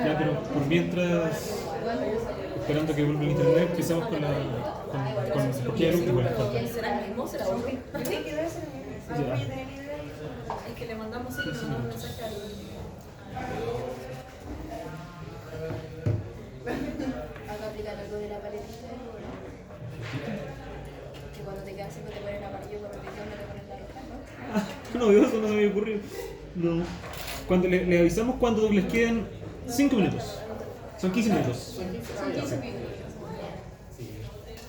Ya, pero por mientras, esperando que vuelva el internet, empezamos con porque hay algo igual falta. ¿Será el mismo? ¿Será otro? Sí, que debe ser el mismo. Ya. Es que le mandamos un mensaje al... Acá aplicar algo de la paletita. Que cuando te quedas haciendo te ponen amarillo, cuando te quedas te ponen la roja, ¿no? No, eso no se me había ocurrido. No. Cuando le avisamos cuando les queden 5 minutos. Son 15 minutos. Son 15 minutos.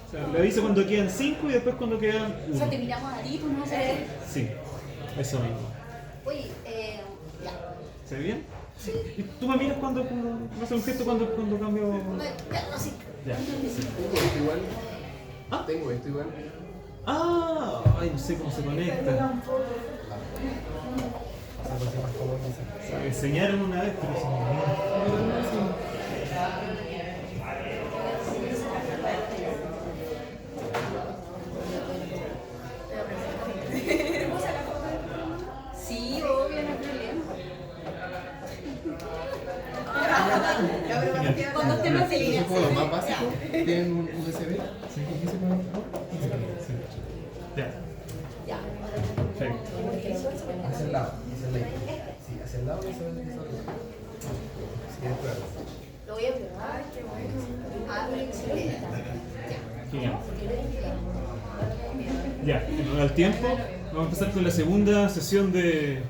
O sea, le avisa cuando quedan 5 y después cuando quedan O sea, 1. te miramos a ti, pues no sé. Sí, eso mismo. Oye, ya. ¿Se ve bien? Sí. ¿Y tú me miras cuando me haces un gesto cuando cambio? Ya, no, sí. Ya. Tengo esto igual. ¿Ah? Tengo esto igual. Ah, ay, no sé cómo se conecta. O sea, me enseñaron una vez, pero se me olvidó. Sí, obvio, no hay problema. Cuando estemos en línea. Esos juegos más básicos tienen un USB. ¿Sí? ¿Qué se puede? Ya. Ya. Perfecto. Hacia el lado. Sí, hacia el lado y hacia el lado. Sí, después. Lo voy a probar. Qué bueno. Ah, pero excelente. Genial. Ya, en honor al tiempo, vamos a empezar con la segunda sesión de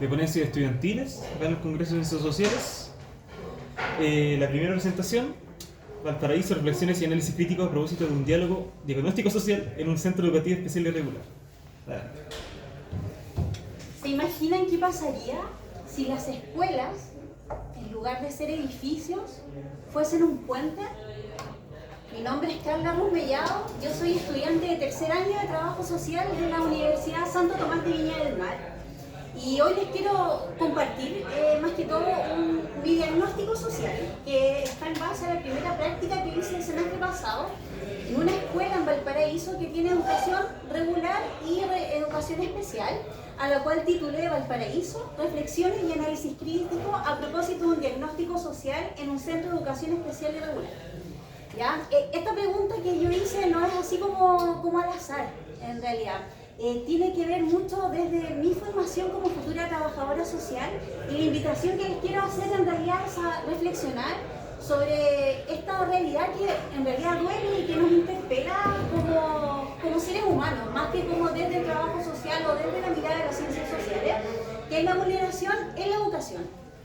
ponencias estudiantiles acá en el Congreso de Ciencias Sociales. La primera presentación, Valparaíso, reflexiones y análisis críticos a propósito de un diálogo diagnóstico social en un centro educativo especial y regular. Adelante. ¿Se imaginan qué pasaría si las escuelas, en lugar de ser edificios, fuesen un puente? Mi nombre es Carla Ruz Mellado, yo soy estudiante de tercer año de Trabajo Social de la Universidad Santo Tomás de Viña del Mar. Y hoy les quiero compartir, más que todo, mi diagnóstico social, que está en base a la primera práctica que hice el semestre pasado en una escuela en Valparaíso que tiene educación regular y educación especial, a la cual titulé Valparaíso, reflexiones y análisis crítico a propósito de un diagnóstico social en un centro de educación especial y regular. ¿Ya? Esta pregunta que yo hice no es así como al azar, en realidad. Tiene que ver mucho desde mi formación como futura trabajadora social, y la invitación que les quiero hacer en realidad es a reflexionar sobre esta realidad que en realidad duele y que nos interpela como seres humanos, más que como desde el trabajo social o desde la mirada de las ciencias sociales, que es la vulneración en la educación.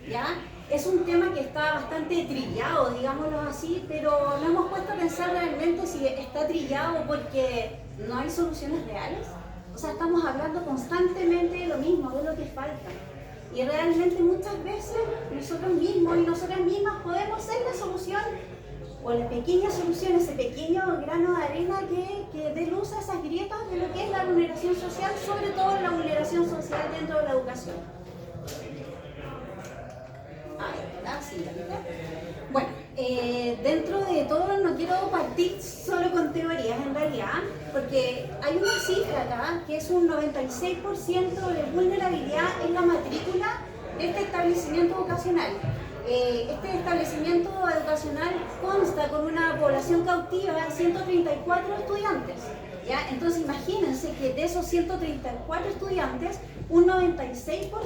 ¿Ya? Es un tema que está bastante trillado, digámoslo así, pero no hemos puesto a pensar realmente si está trillado porque no hay soluciones reales. O sea, estamos hablando constantemente de lo mismo, de lo que falta. Y realmente muchas veces nosotros mismos y nosotras mismas podemos ser la solución o la pequeña solución, ese pequeño grano de arena que dé luz a esas grietas de lo que es la vulneración social, sobre todo la vulneración social dentro de la educación. Bueno, dentro de todo no quiero partir solo con teorías en realidad, porque hay una cifra acá que es un 96% de vulnerabilidad en la matrícula de este establecimiento educacional. Este establecimiento educacional consta con una población cautiva de 134 estudiantes. ¿Ya? Entonces imagínense que de esos 134 estudiantes, un 96%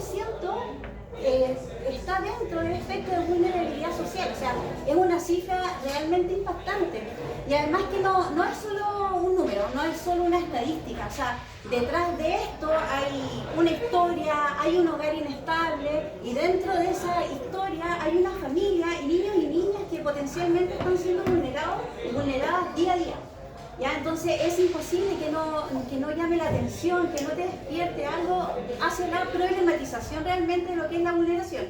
está dentro del espectro de vulnerabilidad social. O sea, es una cifra realmente impactante. Y además que no es solo un número, no es solo una estadística. O sea, detrás de esto hay una historia, hay un hogar inestable, y dentro de esa historia hay una familia y niños y niñas que potencialmente están siendo vulnerados y vulneradas día a día. ¿Ya? Entonces es imposible que no llame la atención, que no te despierte algo hacia la problematización realmente de lo que es la vulneración.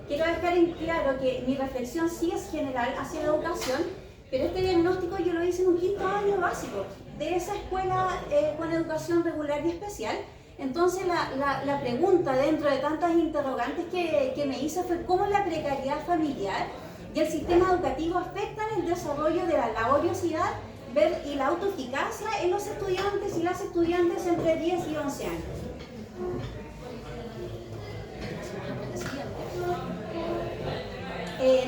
Quiero dejar en claro que mi reflexión sí es general hacia la educación, pero este diagnóstico yo lo hice en un quinto año básico de esa escuela con educación regular y especial. Entonces la pregunta dentro de tantas interrogantes que me hice fue cómo la precariedad familiar y el sistema educativo afectan el desarrollo de la laboriosidad y la autoeficacia en los estudiantes y las estudiantes entre 10 y 11 años.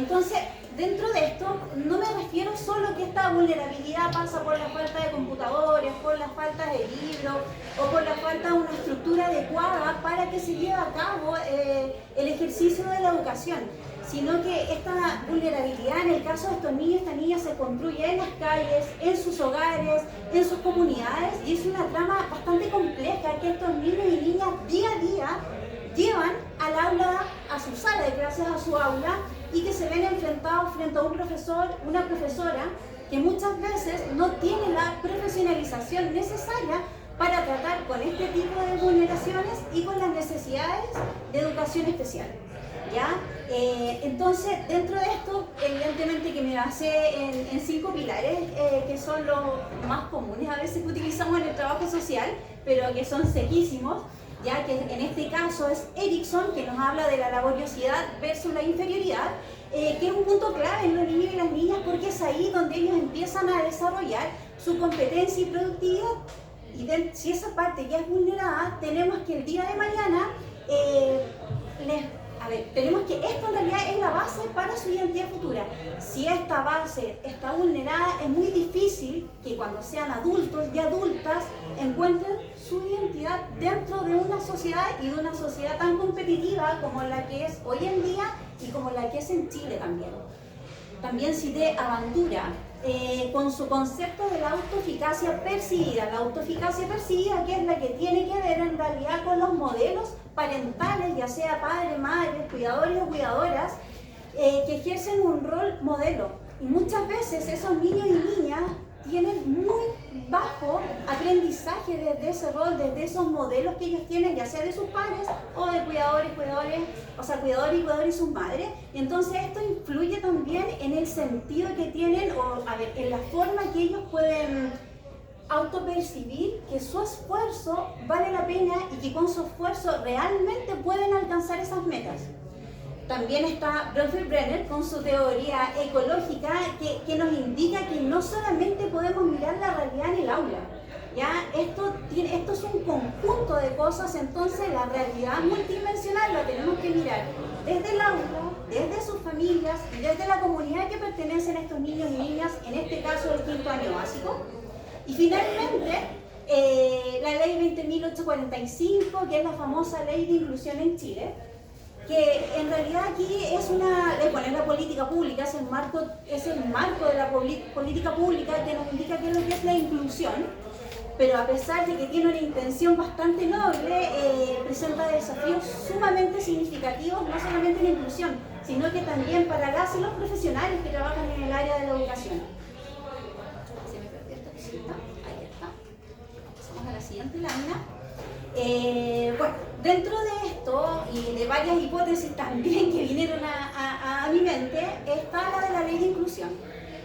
Entonces, dentro de esto, no me refiero solo que esta vulnerabilidad pasa por la falta de computadores, por la falta de libros o por la falta de una estructura adecuada para que se lleve a cabo el ejercicio de la educación, sino que esta vulnerabilidad en el caso de estos niños y estas niñas se construye en las calles, en sus hogares, en sus comunidades, y es una trama bastante compleja que estos niños y niñas día a día llevan al aula, a su sala de clases, a su aula, y que se ven enfrentados frente a un profesor, una profesora que muchas veces no tiene la profesionalización necesaria para tratar con este tipo de vulneraciones y con las necesidades de educación especial. ¿Ya? Entonces, dentro de esto, evidentemente que me basé en 5 pilares, que son los más comunes a veces que utilizamos en el trabajo social, pero que son sequísimos, ya que en este caso es Erikson, que nos habla de la laboriosidad versus la inferioridad, que es un punto clave en los niños y las niñas, porque es ahí donde ellos empiezan a desarrollar su competencia y productividad. Y si esa parte ya es vulnerada, tenemos que el día de mañana tenemos que esto en realidad es la base para su identidad futura. Si esta base está vulnerada, es muy difícil que cuando sean adultos y adultas encuentren su identidad dentro de una sociedad, y de una sociedad tan competitiva como la que es hoy en día y como la que es en Chile también. También cité a Bandura con su concepto de la autoeficacia percibida. La autoeficacia percibida, que es la que tiene que ver en realidad con los modelos parentales, ya sea padres, madres, cuidadores o cuidadoras, que ejercen un rol modelo. Y muchas veces esos niños y niñas tienen muy bajo aprendizaje desde ese rol, desde esos modelos que ellos tienen, ya sea de sus padres o de cuidadores y cuidadores y sus madres. Y entonces esto influye también en el sentido que tienen, en la forma que ellos pueden autopercibir que su esfuerzo vale la pena y que con su esfuerzo realmente pueden alcanzar esas metas. También está Bronfeld Brenner con su teoría ecológica que nos indica que no solamente podemos mirar la realidad en el aula, ¿ya? Esto es un conjunto de cosas, entonces la realidad multidimensional la tenemos que mirar desde el aula, desde sus familias y desde la comunidad que pertenecen a estos niños y niñas, en este caso del 5º año básico. Y finalmente, la ley 20.845, que es la famosa ley de inclusión en Chile, que en realidad aquí es la política pública, es el marco de la política pública que nos indica qué es lo que es la inclusión, pero a pesar de que tiene una intención bastante noble, presenta desafíos sumamente significativos, no solamente en la inclusión, sino que también para las y los profesionales que trabajan en el área de la educación. Se me perdió esta cosita, ahí está. Pasamos a la siguiente lámina. Bueno, dentro de esto y de varias hipótesis también que vinieron a mi mente, está la de la ley de inclusión.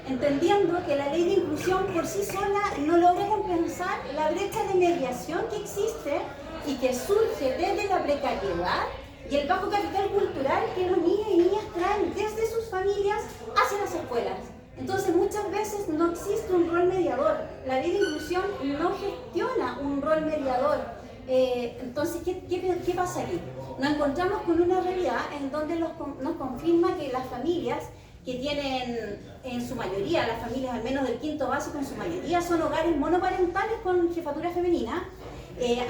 Entendiendo que la ley de inclusión por sí sola no logra compensar la brecha de mediación que existe y que surge desde la precariedad y el bajo capital cultural que los niños y niñas traen desde sus familias hacia las escuelas. Entonces muchas veces no existe un rol mediador. La ley de inclusión no gestiona un rol mediador. Entonces, ¿qué pasa aquí? Nos encontramos con una realidad en donde nos confirma que las familias que tienen, en su mayoría, las familias al menos del 5º básico, en su mayoría son hogares monoparentales con jefatura femenina.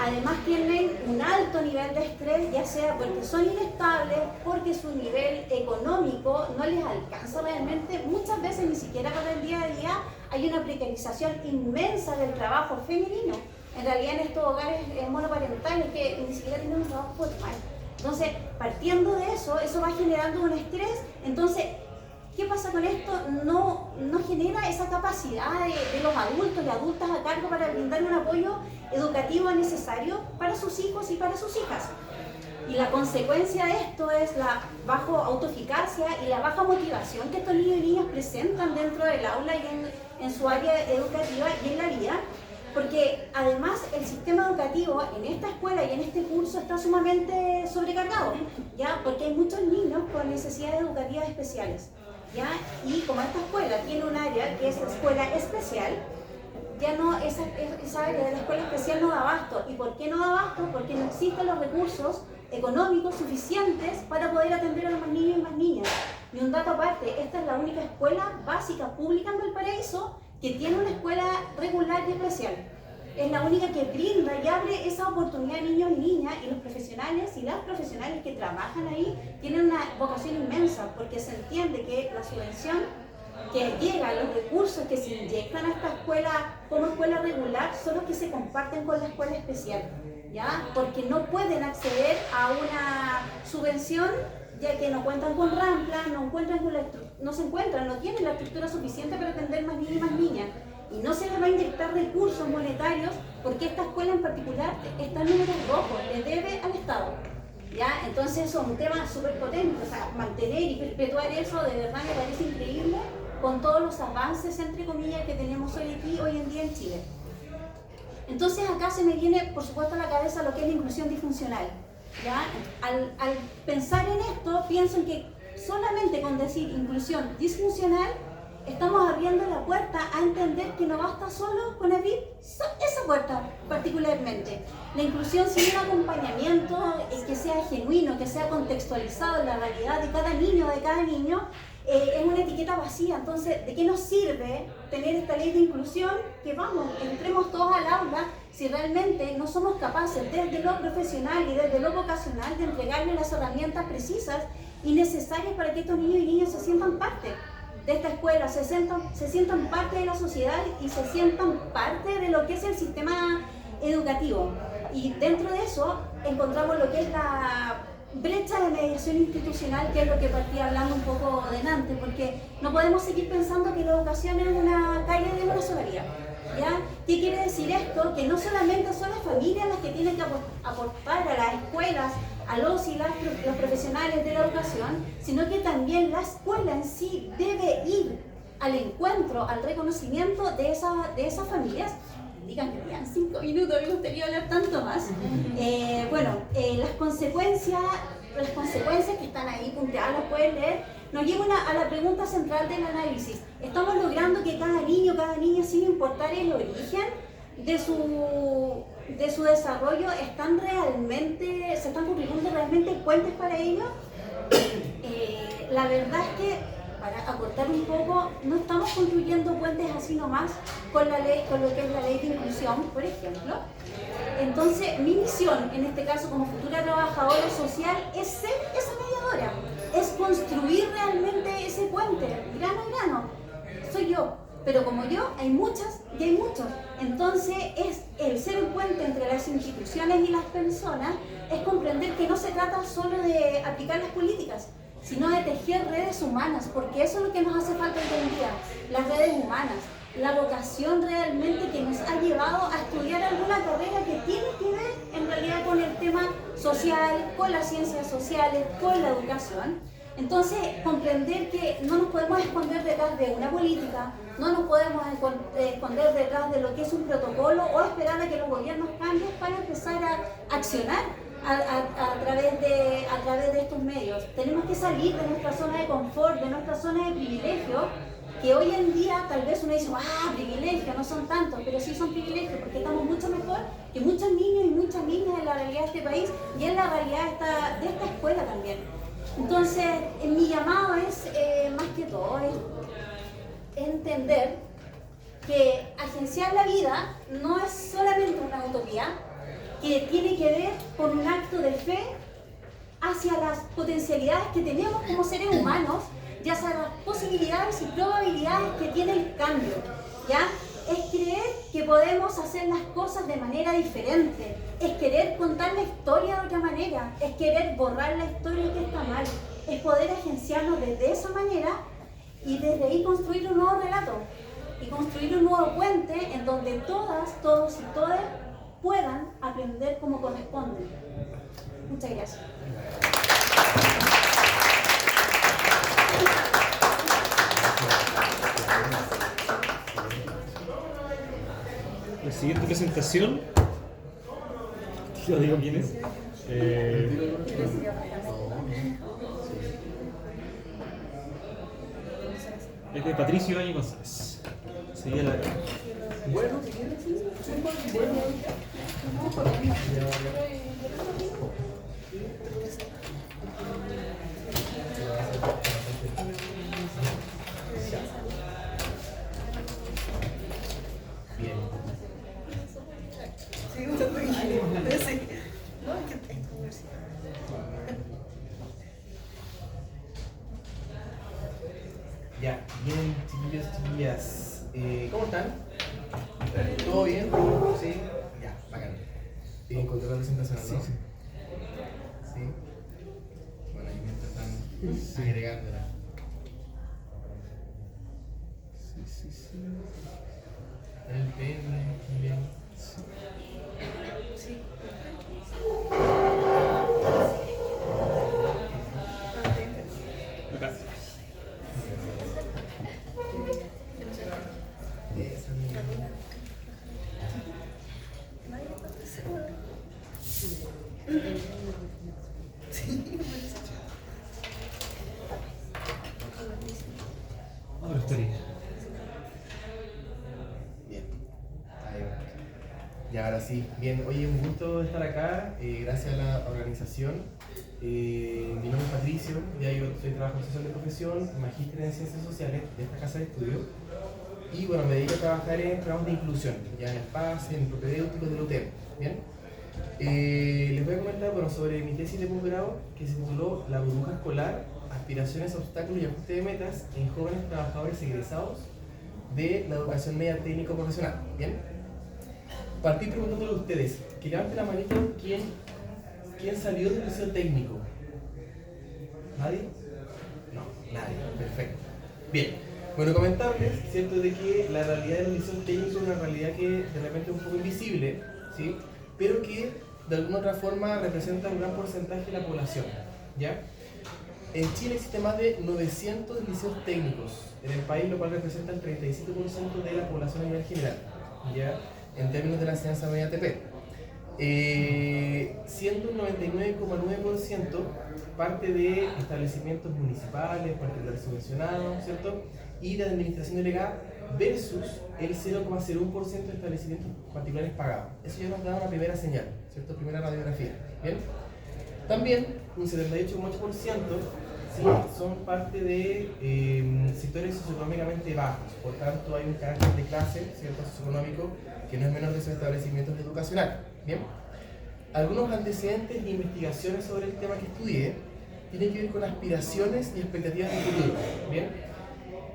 Además tienen un alto nivel de estrés, ya sea porque son inestables, porque su nivel económico no les alcanza realmente. Muchas veces ni siquiera para el día a día hay una precarización inmensa del trabajo femenino. En realidad en estos hogares monoparentales que ni siquiera tienen un trabajo formal. Entonces, partiendo de eso va generando un estrés. Entonces, ¿qué pasa con esto? No genera esa capacidad de los adultos y adultas a cargo para brindar un apoyo educativo necesario para sus hijos y para sus hijas. Y la consecuencia de esto es la baja autoeficacia y la baja motivación que estos niños y niñas presentan dentro del aula y en su área educativa y en la vida. Porque además el sistema educativo en esta escuela y en este curso está sumamente sobrecargado, ¿ya? Porque hay muchos niños con necesidades educativas especiales, ¿ya? Y como esta escuela tiene un área que es la escuela especial, ya no, esa área de la escuela especial no da abasto. ¿Y por qué no da abasto? Porque no existen los recursos económicos suficientes para poder atender a los más niños y más niñas. Y un dato aparte, esta es la única escuela básica pública en Valparaíso que tiene una escuela regular y especial. Es la única que brinda y abre esa oportunidad a niños y niñas, y los profesionales y las profesionales que trabajan ahí tienen una vocación inmensa, porque se entiende que la subvención que llega, los recursos que se inyectan a esta escuela como escuela regular son los que se comparten con la escuela especial, ¿ya? Porque no pueden acceder a una subvención ya que no cuentan con rampla, no tienen la estructura suficiente para atender más niños y más niñas. Y no se les va a inyectar recursos monetarios porque esta escuela en particular está en números rojos, le debe al Estado. ¿Ya? Entonces eso es un tema súper potente, o sea, mantener y perpetuar eso de verdad me parece increíble con todos los avances, entre comillas, que tenemos hoy en día en Chile. Entonces acá se me viene, por supuesto, a la cabeza lo que es la inclusión disfuncional. ¿Ya? Al pensar en esto, pienso en que solamente con decir inclusión disfuncional estamos abriendo la puerta a entender que no basta solo con abrir esa puerta particularmente. La inclusión sin un acompañamiento que sea genuino, que sea contextualizado en la realidad de cada niño, es una etiqueta vacía. Entonces, ¿de qué nos sirve tener esta ley de inclusión? Que vamos, entremos todos al aula si realmente no somos capaces desde lo profesional y desde lo vocacional de entregarles las herramientas precisas y necesarias para que estos niños y niñas se sientan parte de esta escuela, se sientan parte de la sociedad y se sientan parte de lo que es el sistema educativo. Y dentro de eso encontramos lo que es la brecha de mediación institucional, que es lo que partí hablando un poco delante, porque no podemos seguir pensando que la educación es una calle de una sola vía. ¿Ya? ¿Qué quiere decir esto? Que no solamente son las familias las que tienen que aportar a las escuelas, a los y los profesionales de la educación, sino que también la escuela en sí debe ir al encuentro, al reconocimiento de esas familias. Digan que quedan 5 minutos, me gustaría hablar tanto más. Las consecuencias que están ahí punteadas, las pueden leer, nos llevan a la pregunta central del análisis. ¿Estamos logrando que cada niño, cada niña, sin importar el origen de su desarrollo, se están construyendo realmente puentes para ello? La verdad es que, para acortar un poco, no estamos construyendo puentes así nomás con lo que es la ley de inclusión, por ejemplo. Entonces, mi misión, en este caso como futura trabajadora social, es ser esa mediadora, es construir realmente ese puente, grano a grano. Soy yo, pero como yo, hay muchas y hay muchos. Entonces, es el ser un puente entre las instituciones y las personas, es comprender que no se trata solo de aplicar las políticas, sino de tejer redes humanas, porque eso es lo que nos hace falta hoy en día, las redes humanas, la vocación realmente que nos ha llevado a estudiar alguna carrera que tiene que ver en realidad con el tema social, con las ciencias sociales, con la educación. Entonces, comprender que no nos podemos esconder detrás de una política, no nos podemos esconder detrás de lo que es un protocolo o esperar a que los gobiernos cambien para empezar a accionar a través de estos medios. Tenemos que salir de nuestra zona de confort, de nuestra zona de privilegio, que hoy en día tal vez uno dice, privilegios, no son tantos, pero sí son privilegios porque estamos mucho mejor que muchos niños y muchas niñas en la realidad de este país y en la realidad de esta escuela también. Entonces, mi llamado es, más que todo, es entender que agenciar la vida no es solamente una utopía, que tiene que ver con un acto de fe hacia las potencialidades que tenemos como seres humanos, ya sea las posibilidades y probabilidades que tiene el cambio, ¿ya? Es creer que podemos hacer las cosas de manera diferente, es querer contar la historia de otra manera, es querer borrar la historia que está mal, es poder agenciarnos desde esa manera y desde ahí construir un nuevo relato y construir un nuevo puente en donde todas, todos y todas puedan aprender como corresponde. Muchas gracias. La siguiente presentación, yo digo quién es. Es de Patricio Áñez González. Sería la... Bueno, si quieres, sí. Bueno. Ya, bien, chiquillos, chiquillas. ¿Cómo están? ¿Todo bien? Sí. Ya, bacán. Encontré la presentación, ¿no? Sí. Sí. Bueno, ahí mientras están agregándola. Sí. El PM, bien. Sí. Acá. Esa misma. Ahora estaría. Bien. Ahí va. Y ahora sí, bien, oye, un gusto estar acá, gracias a la organización. Mi nombre es Patricio, ya yo soy trabajador social de profesión, magíster en ciencias sociales de esta casa de estudio. Y bueno, me dedico a trabajar en programas de inclusión, ya en el PAS, en el propedéutico del UTEM. Bien. Les voy a comentar bueno, sobre mi tesis de posgrado que se tituló La burbuja escolar, aspiraciones, obstáculos y ajuste de metas en jóvenes trabajadores egresados de la educación media técnico profesional. Bien. Partí preguntándole a ustedes, que levanten la manita, ¿quién salió del liceo técnico? ¿Nadie? No, nadie, perfecto. Bien, bueno, comentarles, ¿cierto?, de que la realidad del liceo técnico es una realidad que de repente es un poco invisible, ¿sí?, pero que de alguna otra forma representa un gran porcentaje de la población, ¿ya? En Chile existen más de 900 liceos técnicos en el país, lo cual representa el 37% de la población a nivel general, ¿ya?, en términos de la enseñanza media ATP. Siendo un 99,9% parte de establecimientos municipales, particulares subvencionados, ¿cierto?, y de administración delegada, versus el 0,01% de establecimientos particulares pagados. Eso ya nos da una primera señal, ¿cierto?, primera radiografía. ¿Bien? También un 78,8% sí, son parte de sectores socioeconómicamente bajos, por tanto hay un carácter de clase, ¿cierto?, socioeconómico que no es menor de esos establecimientos educacionales. ¿Bien? Algunos antecedentes e investigaciones sobre el tema que estudié tienen que ver con aspiraciones y expectativas de futuro. ¿Bien?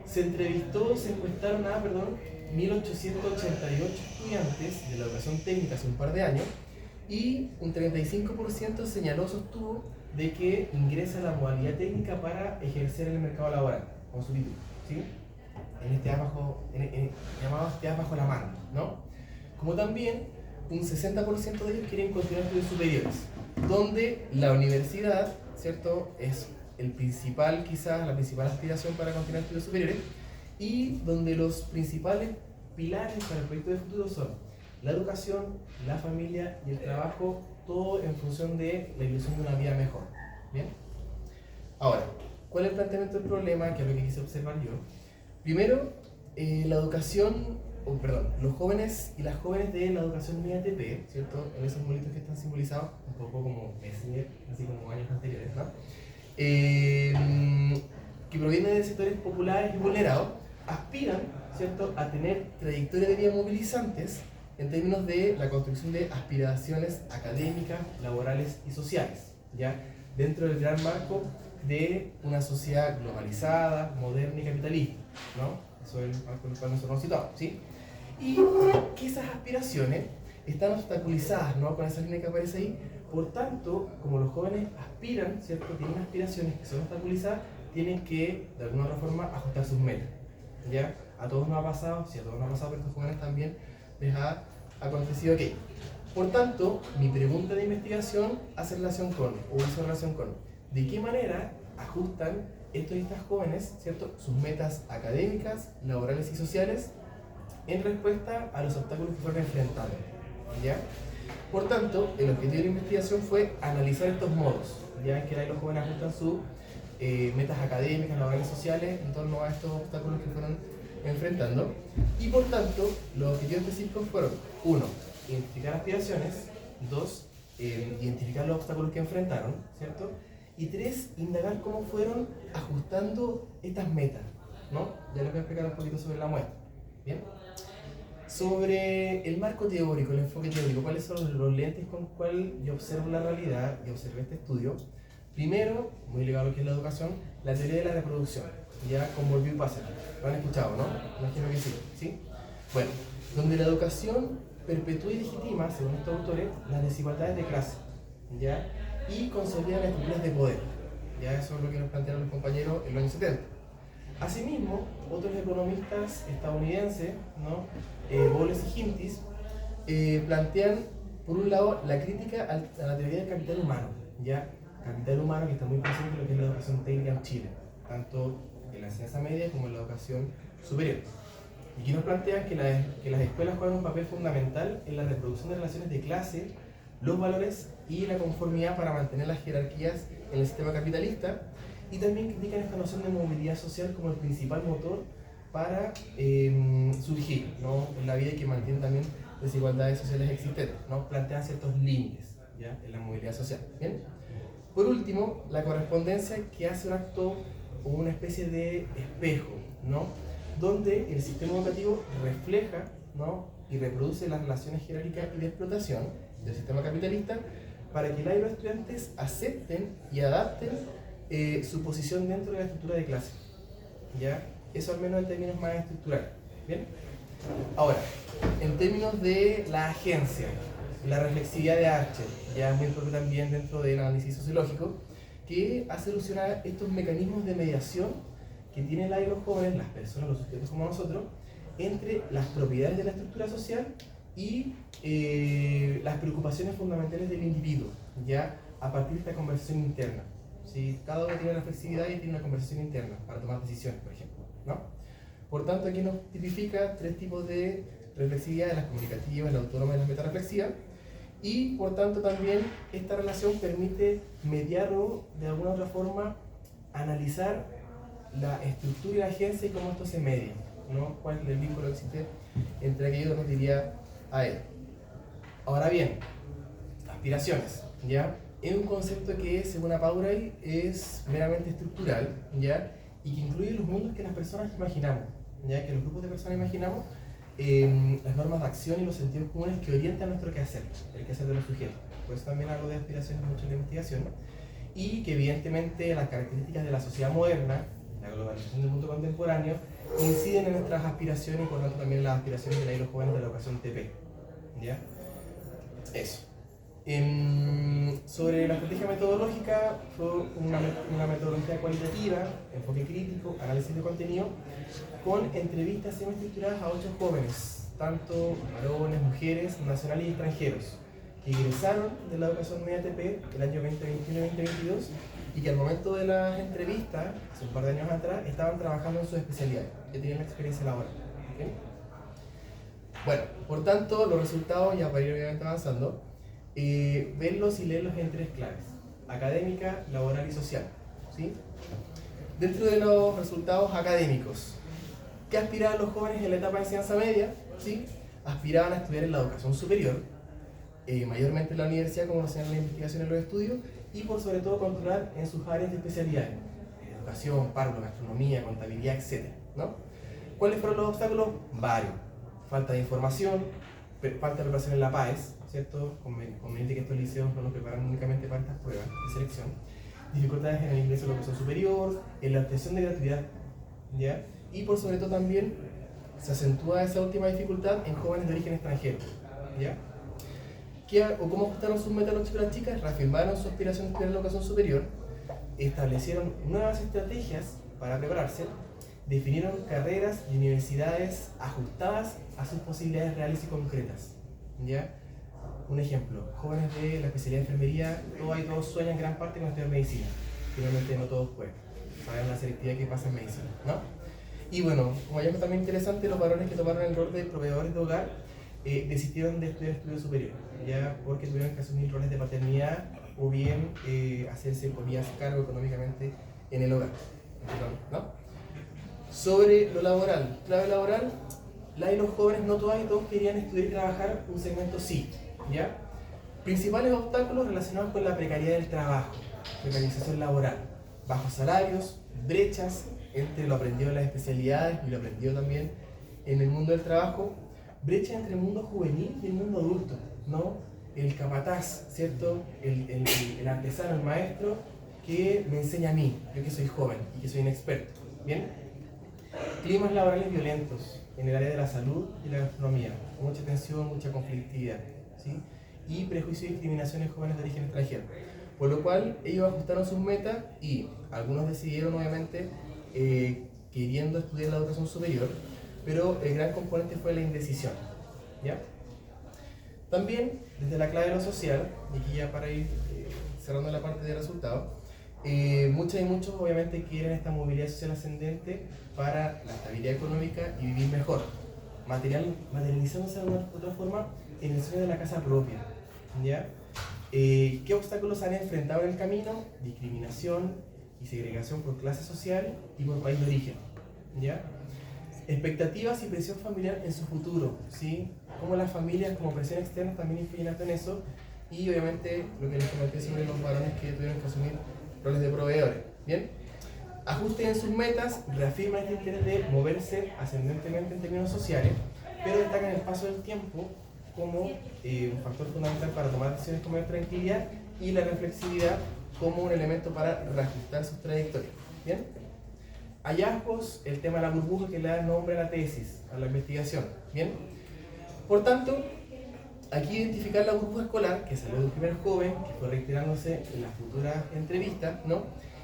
Se encuestaron a 1.888 estudiantes de la educación técnica hace un par de años y un 35% sostuvo de que ingresa a la modalidad técnica para ejercer en el mercado laboral con su título, ¿sí? Llamado este bajo la mano, ¿no? Como también un 60% de ellos quieren continuar estudios superiores, donde la universidad, ¿cierto?, es la principal aspiración para continuar estudios superiores, y donde los principales pilares para el proyecto de futuro son la educación, la familia y el trabajo, todo en función de la ilusión de una vida mejor. ¿Bien? Ahora, ¿cuál es el planteamiento del problema? Que es lo que quise observar yo. Primero, los jóvenes y las jóvenes de la educación media ATP, ¿cierto?, en esos monitos que están simbolizados, un poco como Messenger, así como años anteriores, ¿no?, que provienen de sectores populares y vulnerados, aspiran, ¿cierto?, a tener trayectorias de vida movilizantes en términos de la construcción de aspiraciones académicas, laborales y sociales, ¿ya?, dentro del gran marco de una sociedad globalizada, moderna y capitalista, ¿no? Eso es el marco en el cual nosotros nos situamos, ¿sí? Y que esas aspiraciones están obstaculizadas, ¿no?, con esa línea que aparece ahí. Por tanto, como los jóvenes aspiran, ¿cierto?, tienen aspiraciones que son obstaculizadas, tienen que, de alguna otra forma, ajustar sus metas. ¿Ya? A todos nos ha pasado, sí, a todos nos ha pasado, pero a estos jóvenes también les ha acontecido aquello. Por tanto, mi pregunta de investigación hizo relación con, ¿de qué manera ajustan estos y estas jóvenes, ¿cierto?, sus metas académicas, laborales y sociales en respuesta a los obstáculos que fueron enfrentando? ¿Ya? Por tanto, el objetivo de la investigación fue analizar estos modos, ya que ahí los jóvenes ajustan sus metas académicas, laborales y sociales en torno a estos obstáculos que fueron enfrentando. Y por tanto, los objetivos específicos fueron: 1. Identificar aspiraciones; 2. Identificar los obstáculos que enfrentaron, ¿cierto? Y 3. Indagar cómo fueron ajustando estas metas, ¿no? Ya les voy a explicar un poquito sobre la muestra. ¿Bien? Sobre el marco teórico, el enfoque teórico, ¿cuáles son los lentes con los cuales yo observo la realidad y observé este estudio? Primero, muy ligado a lo que es la educación, la teoría de la reproducción, ya con Bourdieu y Pascal. Lo han escuchado, ¿no? Imagino que sí, ¿sí? Bueno, donde la educación perpetúa y legitima, según estos autores, las desigualdades de clase, ¿ya? Y consolida las estructuras de poder. Ya eso es lo que nos plantearon los compañeros en los años 70. Asimismo, otros economistas estadounidenses, ¿no? Bowles y Hintis, plantean, por un lado, la crítica a la teoría del capital humano, ¿ya? Capital humano que está muy presente en lo que es la educación técnica en Chile, tanto en la enseñanza media como en la educación superior. Y aquí nos plantean que las escuelas juegan un papel fundamental en la reproducción de relaciones de clase, los valores y la conformidad para mantener las jerarquías en el sistema capitalista, y también critican esta noción de movilidad social como el principal motor para surgir, ¿no? En la vida, y que mantiene también desigualdades sociales existentes, ¿no? Plantean ciertos límites, ¿ya? En la movilidad social. ¿Bien? Por último, la correspondencia, que hace un acto o una especie de espejo, ¿no? Donde el sistema educativo refleja, ¿no? Y reproduce las relaciones jerárquicas y de explotación del sistema capitalista, para que los estudiantes acepten y adapten su posición dentro de la estructura de clase, ¿ya? Eso al menos en términos más estructurales. ¿Bien? Ahora, en términos de la agencia, la reflexividad de Archer, ya muy propio también dentro del análisis sociológico, que hace alusión a estos mecanismos de mediación que tienen los jóvenes, las personas, los sujetos como nosotros, entre las propiedades de la estructura social y las preocupaciones fundamentales del individuo, ya a partir de esta conversación interna. ¿Sí? Cada uno tiene una flexibilidad y tiene una conversación interna para tomar decisiones, por ejemplo, ¿no? Por tanto, aquí nos tipifica tres tipos de reflexividad: las comunicativas, la autónoma y la metareflexiva. Y por tanto también esta relación permite mediar o de alguna otra forma analizar la estructura y la agencia y cómo esto se media, ¿no? Cuál es el vínculo que existe entre aquello que nos diría a él. Ahora bien, aspiraciones, ¿ya? Es un concepto que, según Apauray, es meramente estructural, ¿ya? Y que incluye los mundos que las personas imaginamos, ¿ya? Que los grupos de personas imaginamos, las normas de acción y los sentidos comunes que orientan nuestro quehacer, el quehacer de los sujetos. Por eso también hablo de aspiraciones mucho en la investigación, y que evidentemente las características de la sociedad moderna, la globalización del mundo contemporáneo, inciden en nuestras aspiraciones y por lo tanto también en las aspiraciones de los jóvenes de la educación TP, ¿ya? Eso. Sobre la estrategia metodológica, fue una metodología cualitativa, enfoque crítico, análisis de contenido, con entrevistas semi-estructuradas a 8 jóvenes, tanto varones, mujeres, nacionales y extranjeros, que ingresaron de la educación media TP el año 2021 y 2022, y que al momento de las entrevistas, hace un par de años atrás, estaban trabajando en sus especialidades, que tenían la experiencia laboral. ¿Okay? Bueno, por tanto, los resultados, ya para ir obviamente avanzando, verlos y leerlos en tres claves: académica, laboral y social, ¿sí? Dentro de los resultados académicos, ¿qué aspiraban los jóvenes en la etapa de enseñanza media? ¿Sí? Aspiraban a estudiar en la educación superior, mayormente en la universidad, como lo señalan las investigaciones y los estudios, y por sobre todo controlar en sus áreas de especialidades: educación, párvulo, gastronomía, contabilidad, etc., ¿no? ¿Cuáles fueron los obstáculos? Varios: falta de información, falta de preparación en la PAES, ¿cierto? Conveniente que estos liceos no nos preparan únicamente para estas pruebas de selección. Dificultades en el ingreso a la educación superior, en la obtención de gratuidad, ¿ya? Y por sobre todo también se acentúa esa última dificultad en jóvenes de origen extranjero, ¿ya? ¿Cómo ajustaron sus metas los chicos y las chicas? Reafirmaron su aspiración de estudiar en la educación superior, establecieron nuevas estrategias para prepararse, definieron carreras y universidades ajustadas a sus posibilidades reales y concretas, ¿ya? Un ejemplo: jóvenes de la especialidad de enfermería, todos sueñan gran parte con estudiar medicina. Finalmente no todos pueden. Saben la selectividad que pasa en medicina, ¿no? Y bueno, como hallazgo también interesante, los varones que tomaron el rol de proveedores de hogar desistieron de estudiar estudios superiores, ya porque tuvieron que asumir roles de paternidad o bien hacerse, comillas, cargo económicamente en el hogar, ¿no? Sobre lo laboral, clave laboral, los jóvenes, no todas y todos querían estudiar y trabajar un segmento sí, ¿ya? Principales obstáculos relacionados con la precariedad del trabajo, precarización laboral, bajos salarios, brechas entre lo aprendido en las especialidades y lo aprendido también en el mundo del trabajo, brecha entre el mundo juvenil y el mundo adulto, ¿no? El capataz, ¿cierto? El artesano, el maestro que me enseña a mí, yo que soy joven y que soy inexperto, ¿bien? Climas laborales violentos en el área de la salud y la gastronomía, mucha tensión, mucha conflictividad, ¿sí? Y prejuicio y discriminación en jóvenes de origen extranjero. Por lo cual ellos ajustaron sus metas y algunos decidieron obviamente queriendo estudiar la educación superior, pero el gran componente fue la indecisión, ¿ya? También, desde la clave de lo social, y aquí ya para ir cerrando la parte de resultados, muchas y muchos obviamente quieren esta movilidad social ascendente para la estabilidad económica y vivir mejor, materializándose de otra forma en el sueño de la casa propia, ¿ya? ¿Qué obstáculos han enfrentado en el camino? Discriminación y segregación por clase social y por país de origen, ¿ya? Expectativas y presión familiar en su futuro, ¿sí? Como las familias como presión externa también influyen en eso, y obviamente lo que les comenté sobre los varones que tuvieron que asumir roles de proveedores, ¿bien? Ajusten en sus metas, reafirman este interés de moverse ascendentemente en términos sociales, pero destacan el paso del tiempo como un factor fundamental para tomar decisiones con mayor tranquilidad y la reflexividad como un elemento para reajustar sus trayectorias, ¿bien? Hallazgos, el tema de la burbuja que le da nombre a la tesis, a la investigación, ¿bien? Por tanto, aquí identificar la burbuja escolar, que salió de un primer joven, que fue reiterándose en las futuras entrevistas, ¿no?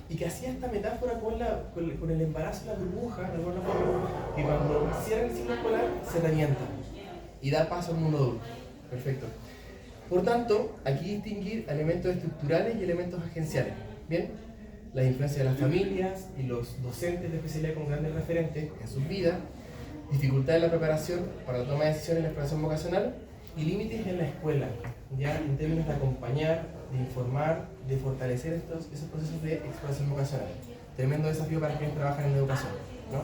Y que hacía esta metáfora con el embarazo de la burbuja, de alguna forma, que cuando cierra el ciclo escolar se revienta y da paso al mundo adulto. Perfecto. Por tanto, aquí distinguir elementos estructurales y elementos agenciales, ¿bien? La influencia de las familias y los docentes de especialidad con grandes referentes en sus vidas, dificultad en la preparación para la toma de decisiones en la exploración vocacional y límites en la escuela, ya en términos de acompañar, de informar, de fortalecer esos procesos de exploración vocacional. Tremendo desafío para quienes trabajan en educación, ¿no?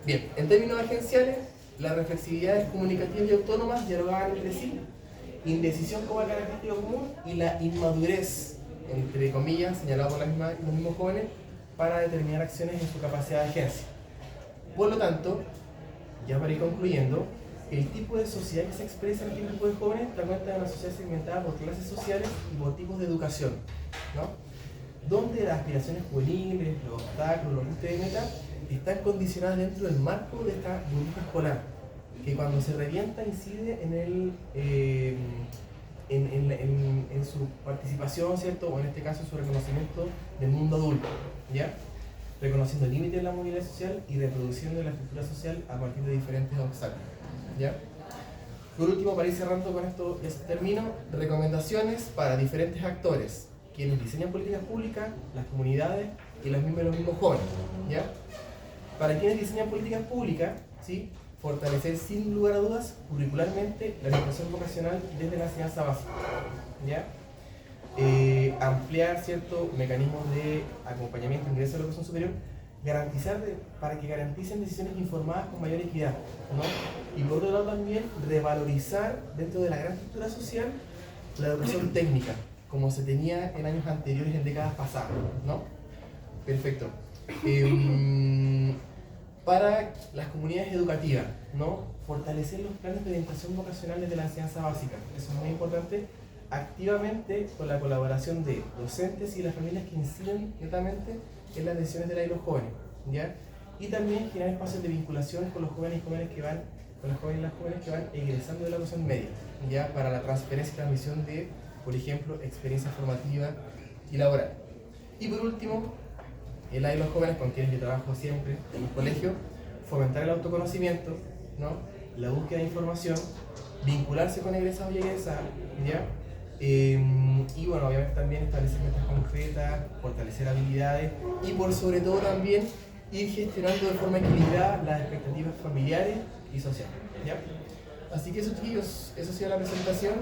Bien, en términos agenciales, las reflexividades comunicativas y autónomas dialogaban entre sí, indecisión como característica común y la inmadurez, entre comillas, señalado por los mismos jóvenes, para determinar acciones en su capacidad de agencia. Por lo tanto, ya para ir concluyendo, el tipo de sociedad que se expresa en este grupo de jóvenes da cuenta de una sociedad segmentada por clases sociales y por tipos de educación, ¿no? Donde las aspiraciones juveniles, los obstáculos, los límites de meta están condicionadas dentro del marco de esta burbuja escolar, que cuando se revienta incide en su participación, ¿cierto? O en este caso su reconocimiento del mundo adulto, ¿ya? Reconociendo límites de la movilidad social y reproduciendo la estructura social a partir de diferentes obstáculos, ¿ya? Por último, para ir cerrando con esto, ya termino, recomendaciones para diferentes actores, quienes diseñan políticas públicas, las comunidades y los mismos jóvenes, ¿ya? Para quienes diseñan políticas públicas, ¿sí? Fortalecer sin lugar a dudas curricularmente la orientación vocacional desde la enseñanza básica, ¿ya? Ampliar ciertos mecanismos de acompañamiento e ingreso a la educación superior, para que garanticen decisiones informadas con mayor equidad, ¿no? Y por otro lado también revalorizar dentro de la gran estructura social la educación técnica, como se tenía en años anteriores, en décadas pasadas, ¿no? Perfecto. Para las comunidades educativas, ¿no? Fortalecer los planes de orientación vocacional desde la enseñanza básica, eso es muy importante, activamente con la colaboración de docentes y las familias que inciden netamente en las decisiones de los jóvenes, ¿ya? Y también generar espacios de vinculación con los jóvenes y jóvenes que van, con los jóvenes y las jóvenes que van egresando de la educación media, ¿ya? Para la transferencia y transmisión de, por ejemplo, experiencia formativa y laboral. Y por último, el y los jóvenes con quienes yo trabajo siempre en los colegios, fomentar el autoconocimiento, ¿no? La búsqueda de información, vincularse con egresados y egresadas, ¿ya? Y bueno, obviamente también establecer metas concretas, fortalecer habilidades y por sobre todo también ir gestionando de forma equilibrada las expectativas familiares y sociales, ¿ya? Así que eso, chicos, eso ha sido la presentación.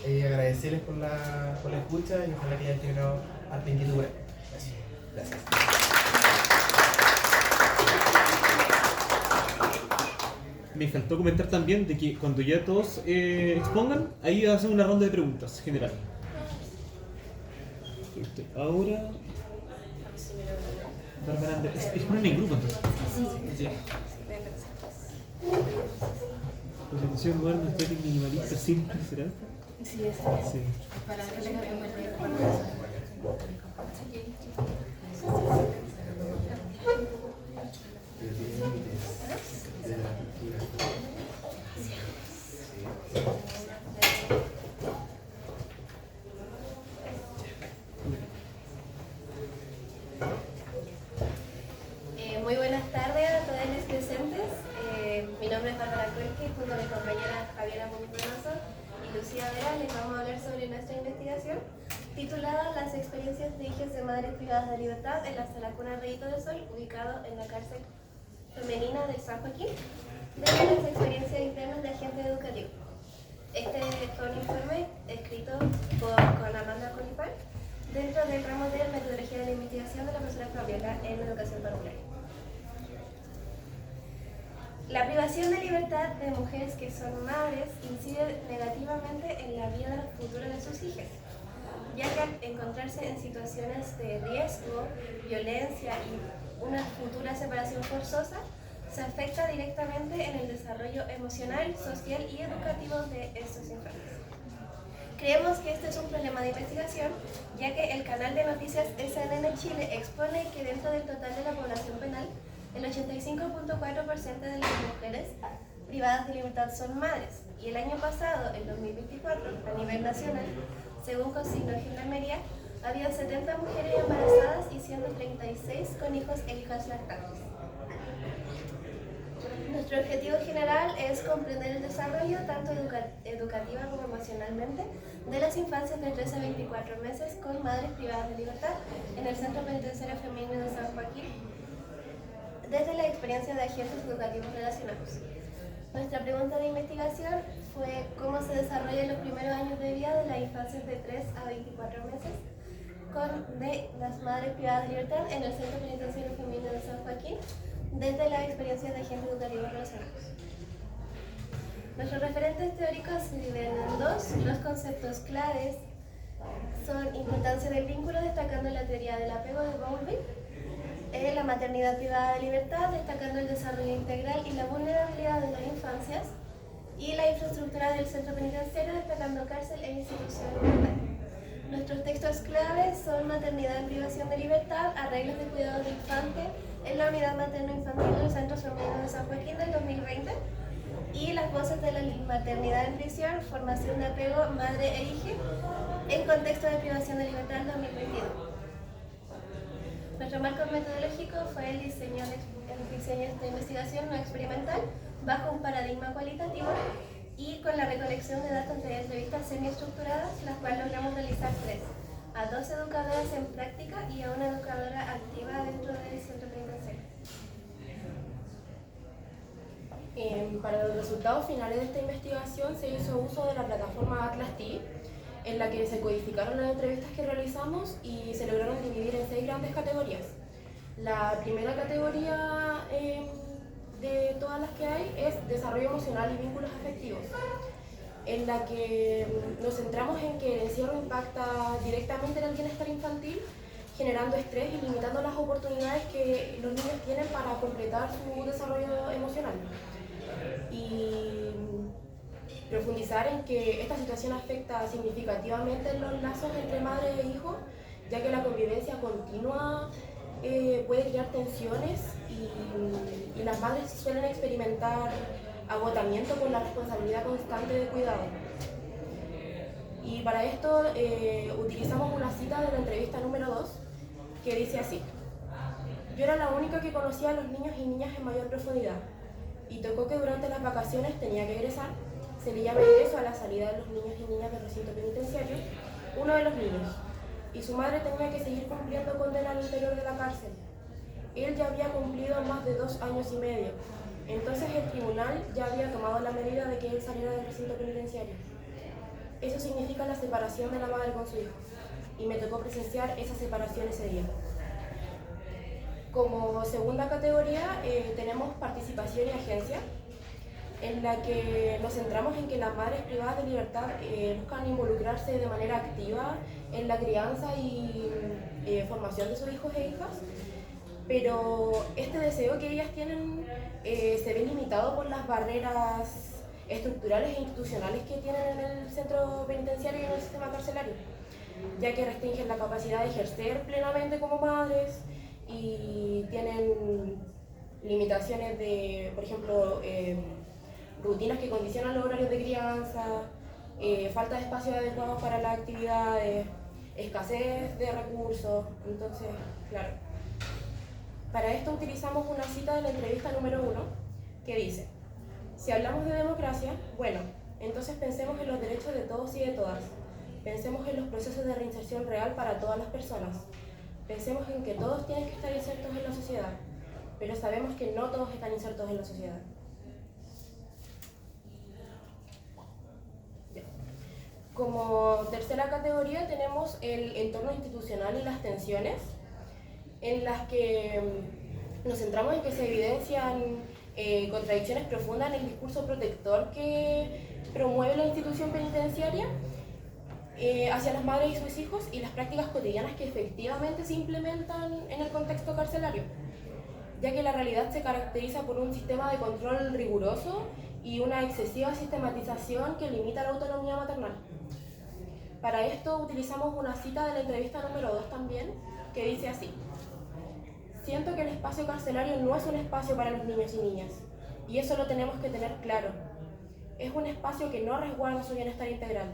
Agradecerles por la escucha y ojalá que hayan generado harta inquietud por ahí. Gracias. Me faltó comentar también de que cuando ya todos expongan, ahí hacen una ronda de preguntas general. Ahora... Bárbara Andrés, exponen en grupo entonces. Sí. Constitución moderna, estética minimalista, simple, ¿será? Sí, es Sí. para que tenga tiempo de leer. Muy buenas tardes a todos los presentes. Mi nombre es Bárbara Cuelque, junto a mi compañera Javiera Muñoz Donoso y Lucía Vera les vamos a hablar sobre nuestra investigación titulada Las experiencias de hijas de madres privadas de libertad en la Sala Cuna Rayito del Sol, ubicado en la cárcel femenina de San Joaquín, desde las experiencias internas de agentes educativos. Este fue un informe escrito con Amanda Colipán dentro del ramo de metodología de la investigación de la profesora Fabiola en educación parvularia. La privación de libertad de mujeres que son madres incide negativamente en la vida futura de sus hijas, ya que al encontrarse en situaciones de riesgo, violencia y una futura separación forzosa, se afecta directamente en el desarrollo emocional, social y educativo de estos infantes. Creemos que este es un problema de investigación, ya que el canal de noticias SNN Chile expone que dentro del total de la población penal, el 85.4% de las mujeres privadas de libertad son madres, y el año pasado, el 2024, a nivel nacional, según consignó Gendarmería, había 70 mujeres embarazadas y 136 con hijos e hijas lactantes. Nuestro objetivo general es comprender el desarrollo, tanto educativa como emocionalmente, de las infancias de 13 a 24 meses con madres privadas de libertad en el Centro Penitenciario Femenino de San Joaquín, desde la experiencia de agentes educativos relacionados. Nuestra pregunta de investigación fue cómo se desarrollan los primeros años de vida de las infancias de 3 a 24 meses de las madres privadas de libertad en el Centro Penitenciario Femenino de San Joaquín, desde la experiencia de agentes educativos relacionados. Nuestros referentes teóricos se dividen en dos. Los conceptos claves son importancia del vínculo, destacando la teoría del apego de Bowlby, la maternidad privada de libertad, destacando el desarrollo integral y la vulnerabilidad de las infancias, y la infraestructura del centro penitenciario, destacando cárcel e institución mental. Nuestros textos claves son maternidad en privación de libertad, arreglos de cuidado de infante en la unidad materno-infantil del Centro Femenino de San Joaquín del 2020, y las voces de la maternidad en prisión, formación de apego, madre e hija, en contexto de privación de libertad del 2022. Nuestro marco metodológico fue el diseño de investigación no experimental bajo un paradigma cualitativo y con la recolección de datos de entrevistas semiestructuradas, las cuales logramos realizar 3, a 2 educadoras en práctica y a una educadora activa dentro del centro penitenciario. Para los resultados finales de esta investigación se hizo uso de la plataforma Atlas T, en la que se codificaron las entrevistas que realizamos y se lograron dividir en 6 grandes categorías. La primera categoría de todas las que hay es desarrollo emocional y vínculos afectivos, en la que nos centramos en que el encierro impacta directamente en el bienestar infantil, generando estrés y limitando las oportunidades que los niños tienen para completar su desarrollo emocional. Y profundizar en que esta situación afecta significativamente los lazos entre madre e hijo, ya que la convivencia continua puede crear tensiones y las madres suelen experimentar agotamiento por la responsabilidad constante de cuidado. Y para esto utilizamos una cita de la entrevista número 2 que dice así: yo era la única que conocía a los niños y niñas en mayor profundidad y tocó que durante las vacaciones tenía que egresar. Se le llama ingreso a la salida de los niños y niñas del recinto penitenciario, uno de los niños, y su madre tenía que seguir cumpliendo condena al interior de la cárcel. Él ya había cumplido más de 2 años y medio, entonces el tribunal ya había tomado la medida de que él saliera del recinto penitenciario. Eso significa la separación de la madre con su hijo, y me tocó presenciar esa separación ese día. Como segunda categoría tenemos participación y agencia, en la que nos centramos en que las madres privadas de libertad buscan involucrarse de manera activa en la crianza y formación de sus hijos e hijas, pero este deseo que ellas tienen se ve limitado por las barreras estructurales e institucionales que tienen en el centro penitenciario y en el sistema carcelario, ya que restringen la capacidad de ejercer plenamente como madres y tienen limitaciones de, por ejemplo, rutinas que condicionan los horarios de crianza, falta de espacios adecuados para las actividades, escasez de recursos. Entonces, claro, para esto utilizamos una cita de la entrevista número 1 que dice: si hablamos de democracia, bueno, entonces pensemos en los derechos de todos y de todas. Pensemos en los procesos de reinserción real para todas las personas. Pensemos en que todos tienen que estar insertos en la sociedad, pero sabemos que no todos están insertos en la sociedad. Como tercera categoría tenemos el entorno institucional y las tensiones, en las que nos centramos en que se evidencian contradicciones profundas en el discurso protector que promueve la institución penitenciaria hacia las madres y sus hijos y las prácticas cotidianas que efectivamente se implementan en el contexto carcelario, ya que la realidad se caracteriza por un sistema de control riguroso y una excesiva sistematización que limita la autonomía maternal. Para esto utilizamos una cita de la entrevista número 2 también, que dice así: siento que el espacio carcelario no es un espacio para los niños y niñas, y eso lo tenemos que tener claro. Es un espacio que no resguarda su bienestar integral.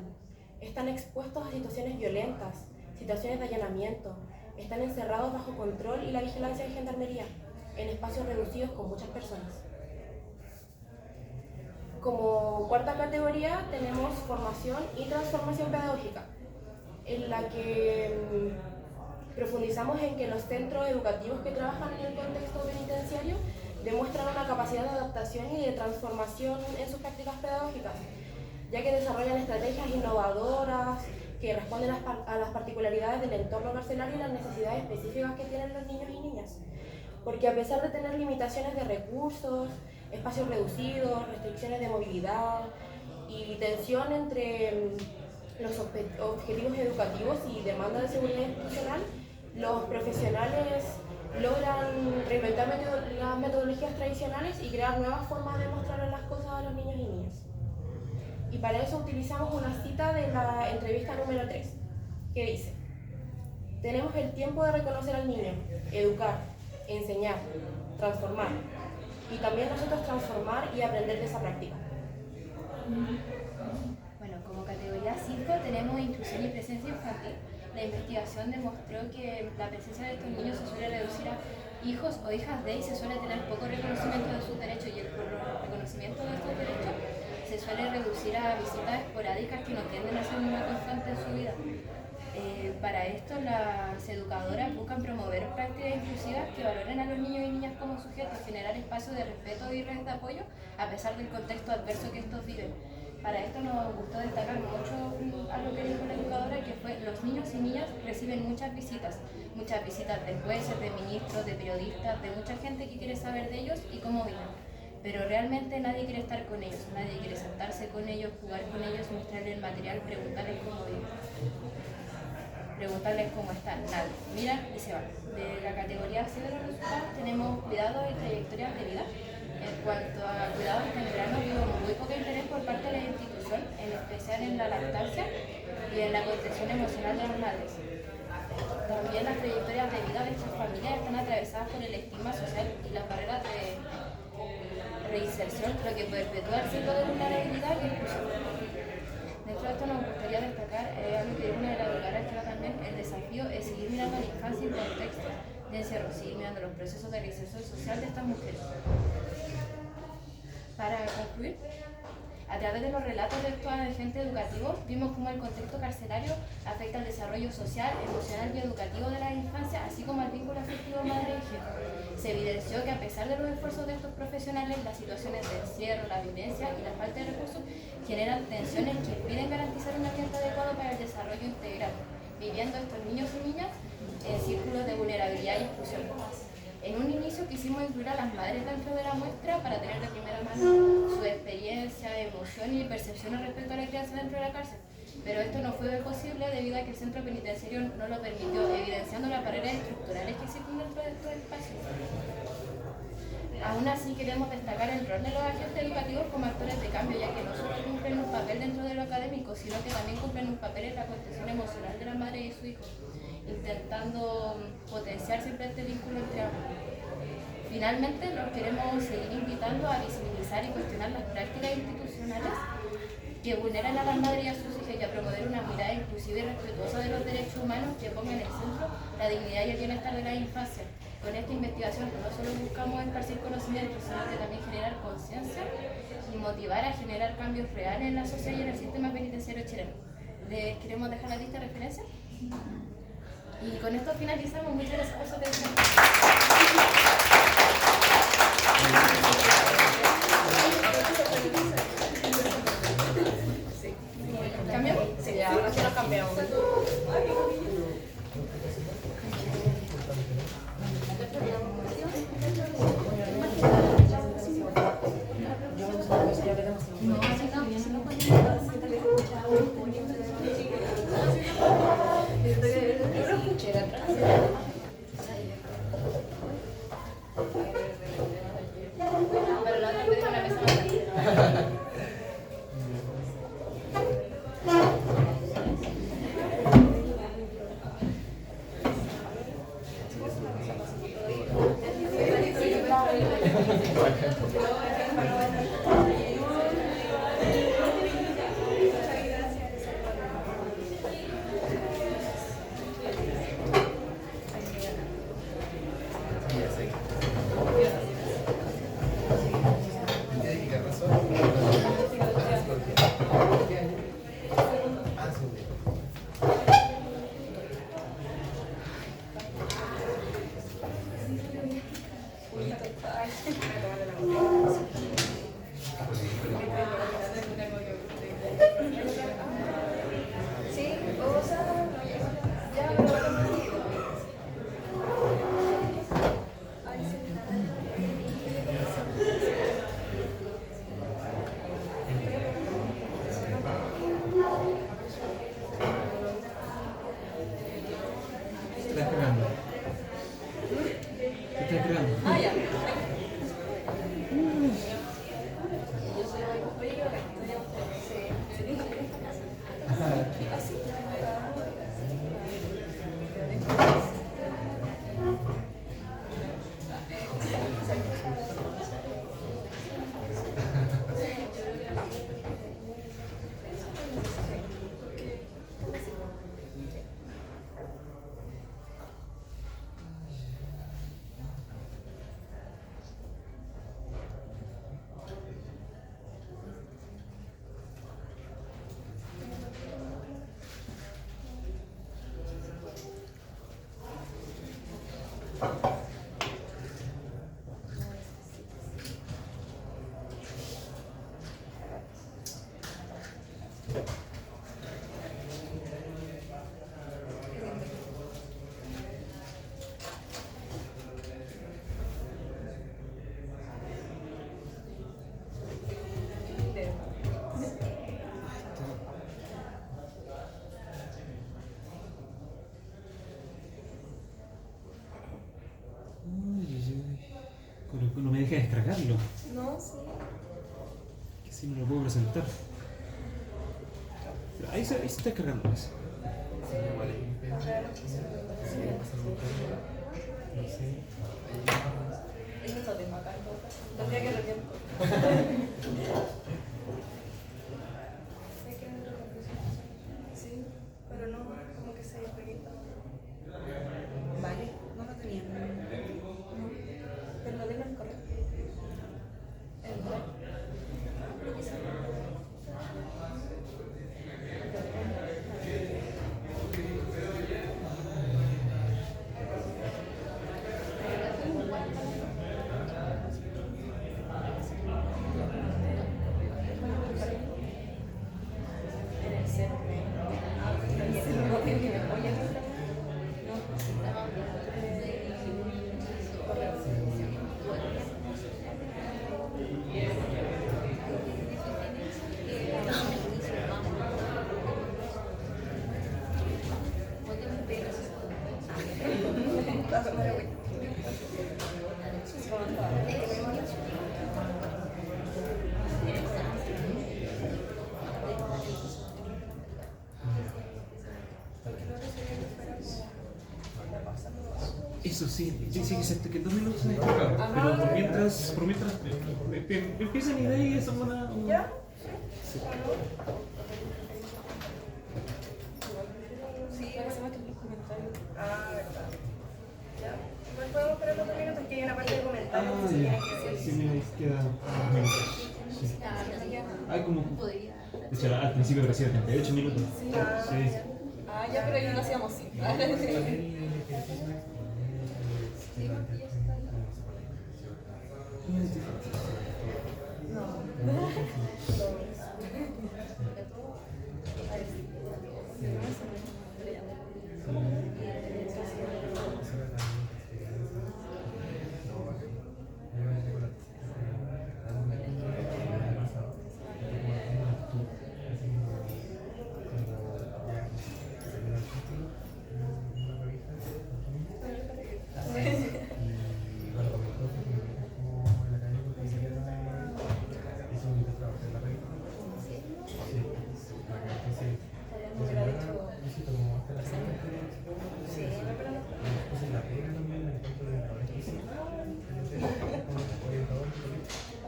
Están expuestos a situaciones violentas, situaciones de allanamiento, están encerrados bajo control y la vigilancia de gendarmería, en espacios reducidos con muchas personas. Como cuarta categoría tenemos formación y transformación pedagógica, en la que profundizamos en que los centros educativos que trabajan en el contexto penitenciario demuestran una capacidad de adaptación y de transformación en sus prácticas pedagógicas, ya que desarrollan estrategias innovadoras que responden a las particularidades del entorno carcelario y las necesidades específicas que tienen los niños y niñas. Porque a pesar de tener limitaciones de recursos, espacios reducidos, restricciones de movilidad y tensión entre los objetivos educativos y demanda de seguridad institucional, los profesionales logran reinventar las metodologías tradicionales y crear nuevas formas de mostrarle las cosas a los niños y niñas. Y para eso utilizamos una cita de la entrevista número 3, que dice: tenemos el tiempo de reconocer al niño, educar, enseñar, transformar, y también nosotros transformar y aprender de esa práctica. Bueno, como categoría 5 tenemos inclusión y presencia infantil. La investigación demostró que la presencia de estos niños se suele reducir a hijos o hijas de, y se suele tener poco reconocimiento de sus derechos, y el reconocimiento de estos derechos se suele reducir a visitas esporádicas que no tienden a ser una constante en su vida. Para esto, las educadoras buscan promover prácticas inclusivas que valoren a los niños y niñas como sujetos, generar espacios de respeto y redes de apoyo a pesar del contexto adverso que estos viven. Para esto nos gustó destacar mucho algo que dijo la educadora, que fue: los niños y niñas reciben muchas visitas de jueces, de ministros, de periodistas, de mucha gente que quiere saber de ellos y cómo viven. Pero realmente nadie quiere estar con ellos, nadie quiere sentarse con ellos, jugar con ellos, mostrarles el material, preguntarles cómo viven, preguntarles cómo están. Nadie, miran y se van. De la categoría C de los resultados tenemos cuidados y trayectorias de vida. En cuanto a cuidados en general, nos vimos muy poco interés por parte de la institución, en especial en la lactancia y en la contención emocional de las madres. También las trayectorias de vida de estas familias están atravesadas por el estigma social y las barreras de reinserción, lo que perpetúa el ciclo de vulnerabilidad y exclusión. Dentro de esto nos gustaría destacar algo que dijo una de las educadoras, que era también el desafío es seguir mirando a la infancia en contexto de encierro, seguir mirando los procesos de reinserción social de estas mujeres. Para concluir, a través de los relatos de estos agentes educativos, vimos cómo el contexto carcelario afecta al desarrollo social, emocional y educativo de la infancia, así como al vínculo afectivo madre-hijo. Se evidenció que a pesar de los esfuerzos de estos profesionales, las situaciones de encierro, la violencia y la falta de recursos generan tensiones que impiden garantizar un ambiente adecuado para el desarrollo integral, viviendo estos niños y niñas en círculos de vulnerabilidad y exclusión. En un inicio quisimos incluir a las madres dentro de la muestra para tener de primera mano su experiencia, emoción y percepciones respecto a la crianza dentro de la cárcel, pero esto no fue posible debido a que el centro penitenciario no lo permitió, evidenciando las barreras estructurales que existen dentro de estos espacios. Aún así queremos destacar el rol de los agentes educativos como actores de cambio, ya que no solo cumplen un papel dentro de lo académico, sino que también cumplen un papel en la contención emocional de la madre y su hijo, intentando potenciar siempre este vínculo entre ambos. Finalmente, los queremos seguir invitando a visibilizar y cuestionar las prácticas institucionales que vulneran a las madres y a sus hijos y a promover una mirada inclusiva y respetuosa de los derechos humanos que ponga en el centro la dignidad y el bienestar de la infancia. Con esta investigación no solo buscamos esparcir conocimientos, sino que también generar conciencia y motivar a generar cambios reales en la sociedad y en el sistema penitenciario chileno. ¿Les queremos dejar la lista de referencia? Y con esto finalizamos. Muchas gracias por su atención. ¿Cambiamos? Sí, ya, ahora sí nos cambiamos. Para la otra tengo una mesa más grande. No me deja descargarlo. No, sí. Que si no lo puedo presentar. Pero ahí se está descargando eso. Eso no tengo acá en todo caso. Tendría que reviento. Sí, pero no, como que se revienta. Vale, no lo tenía. Pero no tengo el correo. El correo. Gracias. Eso sí, dice que en 2 minutos se descarga. Pero por mientras empiecen y de ahí eso una. ¿Ya? Sí. Sí, hacemos que los comentarios. Ah, verdad. Ya. Igual podemos esperar otros minutos que hay una parte de comentarios que se tiene que decir. Sí, mira, ahí queda. Sí. Hay como. De hecho, al principio parecía 38 minutos. Sí. Ah, ya, pero ahí no hacíamos así.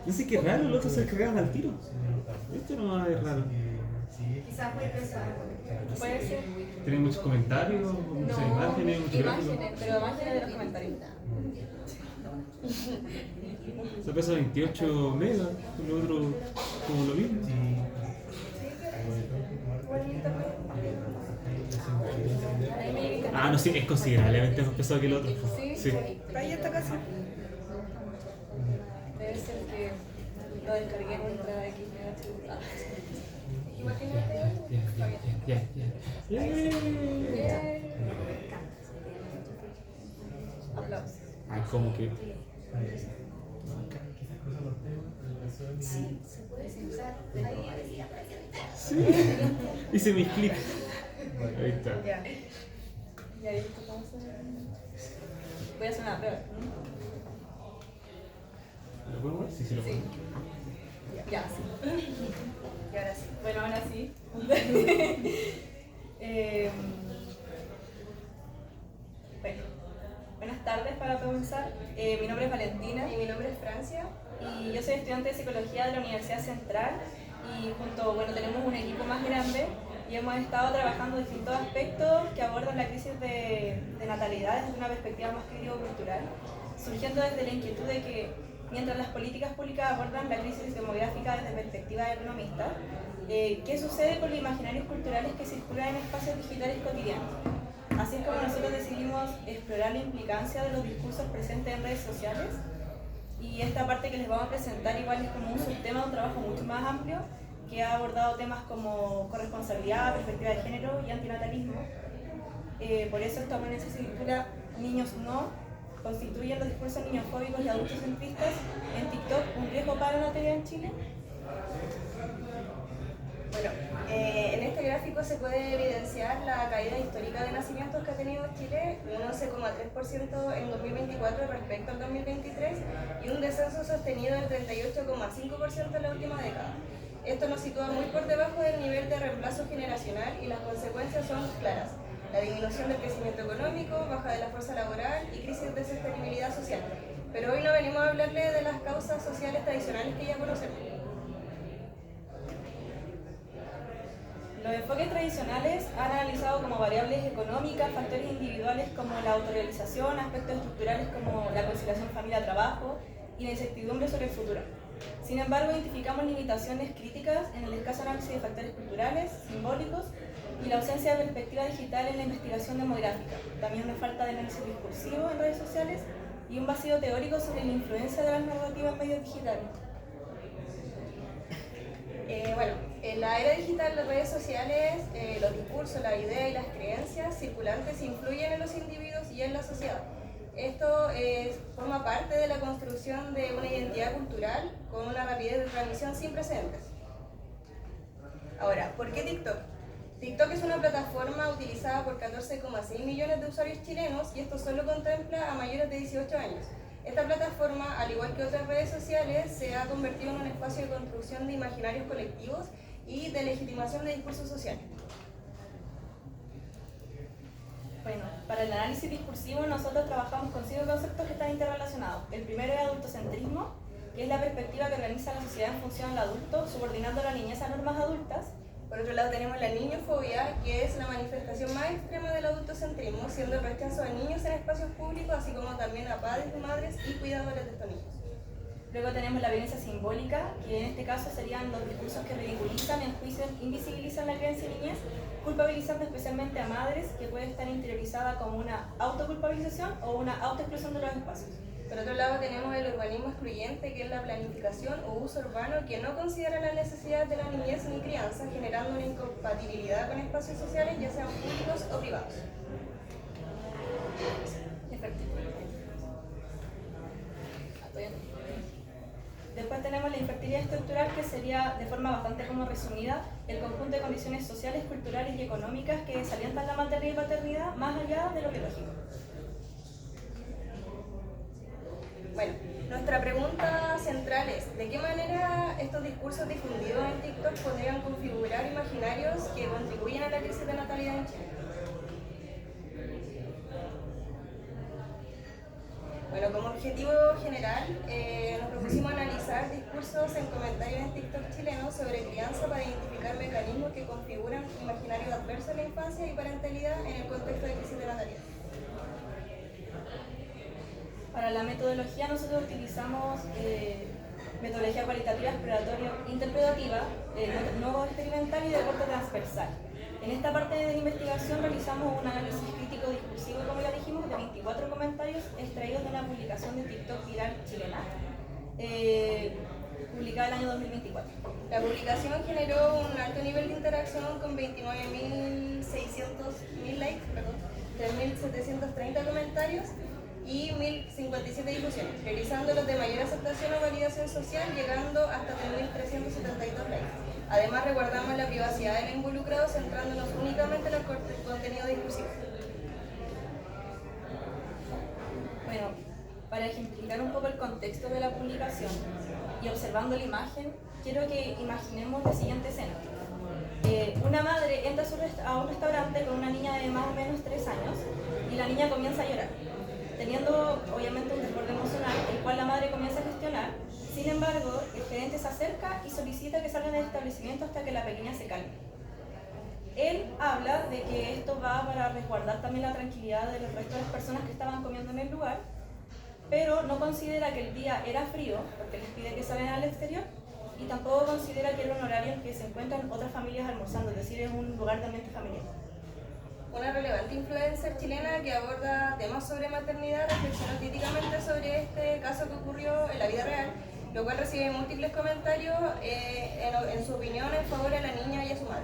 No sé qué raro, los otros se descargaban al tiro. Esto no es raro. Quizás muy pesado. Puede ser. Tiene muchos comentarios, muchas imágenes, muchos gráficos. Pero imágenes de los comentarios. Se pesa 28 megas, lo otro como lo mismo. Ah, no, sí, es considerablemente más pesado que el otro. Sí. Ahí está casi. Debe ser que lo descargué en ultra XMH. Igual tiene aplausos. Ay, como que. Sí, se puede usar. Sí. Hice mis clics. Ahí está. Ya. Ya listo, vamos a... Voy a hacer una prueba. ¿Lo puedo ver? Sí, sí, lo puedo. Ya, sí. Y ahora sí. Bueno, ahora sí. Bueno, buenas tardes para comenzar. Mi nombre es Valentina. Y mi nombre es Francia. Y yo soy estudiante de Psicología de la Universidad Central. Y tenemos un equipo más grande y hemos estado trabajando distintos aspectos que abordan la crisis de natalidad desde una perspectiva más crítico-cultural, surgiendo desde la inquietud de que mientras las políticas públicas abordan la crisis demográfica desde perspectiva economista, ¿qué sucede con los imaginarios culturales que circulan en espacios digitales cotidianos? Así es como nosotros decidimos explorar la implicancia de los discursos presentes en redes sociales, y esta parte que les vamos a presentar igual es como un subtema de un trabajo mucho más amplio que ha abordado temas como corresponsabilidad, perspectiva de género y antinatalismo. Por eso esta ponencia se titula Niños no, ¿constituyen los discursos niñofóbicos y adultocentristas en TikTok un riesgo para la natalidad en Chile? Bueno, en este gráfico se puede evidenciar la caída histórica de nacimientos que ha tenido Chile, un 11,3% en 2024 respecto al 2023 y un descenso sostenido del 38,5% en la última década. Esto nos sitúa muy por debajo del nivel de reemplazo generacional y las consecuencias son claras: la disminución del crecimiento económico, baja de la fuerza laboral y crisis de sostenibilidad social. Pero hoy no venimos a hablarle de las causas sociales tradicionales que ya conocemos. Los enfoques tradicionales han analizado como variables económicas, factores individuales como la autorrealización, aspectos estructurales como la conciliación familia-trabajo y la incertidumbre sobre el futuro. Sin embargo, identificamos limitaciones críticas en el escaso análisis de factores culturales, simbólicos y la ausencia de perspectiva digital en la investigación demográfica. También una falta de análisis discursivo en redes sociales y un vacío teórico sobre la influencia de las narrativas en medios digitales. En la era digital, las redes sociales, los discursos, la idea y las creencias circulantes influyen en los individuos y en la sociedad. Esto forma parte de la construcción de una identidad cultural con una rapidez de transmisión sin precedentes. Ahora, ¿por qué TikTok? TikTok es una plataforma utilizada por 14,6 millones de usuarios chilenos y esto solo contempla a mayores de 18 años. Esta plataforma, al igual que otras redes sociales, se ha convertido en un espacio de construcción de imaginarios colectivos y de legitimación de discursos sociales. Bueno, Para el análisis discursivo nosotros trabajamos con 5 conceptos que están interrelacionados. El primero es adultocentrismo, que es la perspectiva que organiza la sociedad en función al adulto, subordinando a la niñez a normas adultas. Por otro lado tenemos la niñofobia, que es la manifestación más extrema del adultocentrismo, siendo el rechazo a niños en espacios públicos, así como también a padres, madres y cuidadores de estos niños. Luego tenemos la violencia simbólica, que en este caso serían los discursos que ridiculizan, enjuician, invisibilizan la creencia y niñez, culpabilizando especialmente a madres, que puede estar interiorizada como una autoculpabilización o una autoexclusión de los espacios. Por otro lado tenemos el urbanismo excluyente, que es la planificación o uso urbano que no considera las necesidades de la niñez ni crianza, generando una incompatibilidad con espacios sociales, ya sean públicos o privados. Después tenemos la infertilidad estructural, que sería, de forma bastante como resumida, el conjunto de condiciones sociales, culturales y económicas que desalientan la maternidad y paternidad más allá de lo biológico. Bueno, nuestra pregunta central es, ¿de qué manera estos discursos difundidos en TikTok podrían configurar imaginarios que contribuyen a la crisis de natalidad en Chile? Bueno, como objetivo general, nos propusimos analizar discursos en comentarios en TikTok chilenos sobre crianza para identificar mecanismos que configuran imaginarios adversos en la infancia y parentalidad en el contexto de crisis de natalidad. Para la metodología nosotros utilizamos metodología cualitativa, exploratoria, interpretativa, no experimental y de corte transversal. En esta parte de la investigación realizamos un análisis crítico discursivo, como ya dijimos, de 24 comentarios extraídos de una publicación de TikTok viral chilena, publicada el año 2024. La publicación generó un alto nivel de interacción con 29.600 likes, 3.730 comentarios y 1.057 difusiones, priorizando los de mayor aceptación o validación social, llegando hasta 3.372 likes. Además, resguardamos la privacidad de los involucrados, centrándonos únicamente en el contenido discursivo. Bueno, para ejemplificar un poco el contexto de la publicación y observando la imagen, quiero que imaginemos la siguiente escena. Una madre entra a un restaurante con una niña de más o menos 3 años y la niña comienza a llorar, teniendo obviamente un desborde emocional, el cual la madre comienza a gestionar. Sin embargo, el gerente se acerca y solicita que salgan del establecimiento hasta que la pequeña se calme. Él habla de que esto va para resguardar también la tranquilidad de los restos de las personas que estaban comiendo en el lugar, pero no considera que el día era frío, porque les pide que salgan al exterior, y tampoco considera que era un horario en que se encuentran otras familias almorzando, es decir, es un lugar de ambiente familiar. Una relevante influencer chilena que aborda temas sobre maternidad reflexionó críticamente sobre este caso que ocurrió en la vida real, lo cual recibe múltiples comentarios en su opinión en favor de la niña y a su madre.